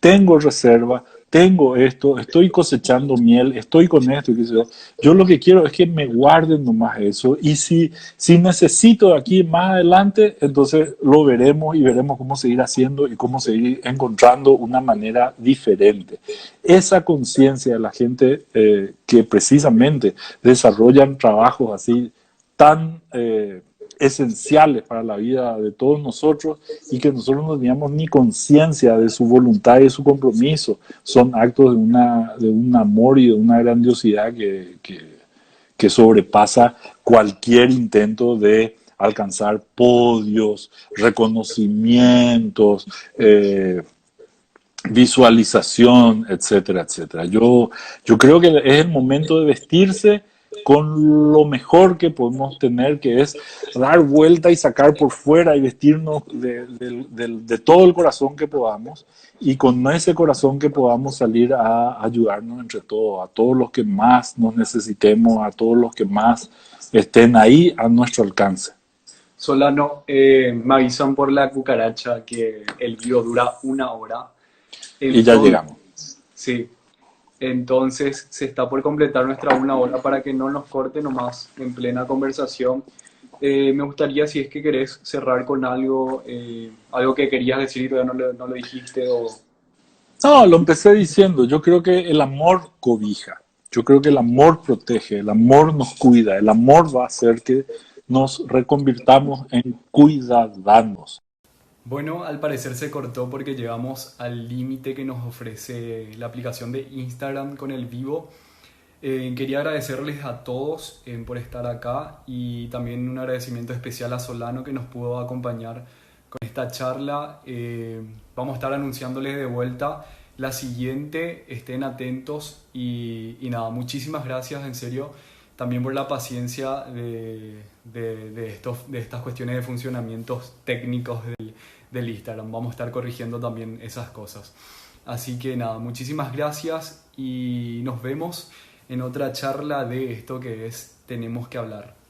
Speaker 2: tengo reserva, tengo esto, estoy cosechando miel, estoy con esto, y qué sé yo. Yo lo que quiero es que me guarden nomás eso, y si necesito de aquí más adelante, entonces lo veremos y veremos cómo seguir haciendo y cómo seguir encontrando una manera diferente. Esa conciencia de la gente que precisamente desarrollan trabajos así tan esenciales para la vida de todos nosotros y que nosotros no teníamos ni conciencia de su voluntad y de su compromiso, son actos de un amor y de una grandiosidad que sobrepasa cualquier intento de alcanzar podios, reconocimientos, visualización, etcétera, etcétera. Yo creo que es el momento de vestirse con lo mejor que podemos tener, que es dar vuelta y sacar por fuera y vestirnos de todo el corazón que podamos, y con ese corazón que podamos salir a ayudarnos entre todos, a todos los que más nos necesitemos, a todos los que más estén ahí a nuestro alcance.
Speaker 1: Solano, me avisan por la cucaracha que el video dura 1 hora.
Speaker 2: Y ya
Speaker 1: Entonces,
Speaker 2: llegamos.
Speaker 1: sí, entonces se está por completar nuestra 1 hora para que no nos corte nomás en plena conversación. Me gustaría, si es que querés cerrar con algo, algo que querías decir y todavía no lo dijiste.
Speaker 2: No, lo empecé diciendo, yo creo que el amor cobija. Yo creo que el amor protege, el amor nos cuida, el amor va a hacer que nos reconvirtamos en cuidadanos.
Speaker 1: Bueno, al parecer se cortó porque llegamos al límite que nos ofrece la aplicación de Instagram con el vivo. Quería agradecerles a todos por estar acá y también un agradecimiento especial a Solano que nos pudo acompañar con esta charla. Vamos a estar anunciándoles de vuelta la siguiente, estén atentos y nada, muchísimas gracias en serio también por la paciencia de estas cuestiones de funcionamientos técnicos del Instagram. Vamos a estar corrigiendo también esas cosas. Así que nada, muchísimas gracias y nos vemos en otra charla de esto que es Tenemos que hablar.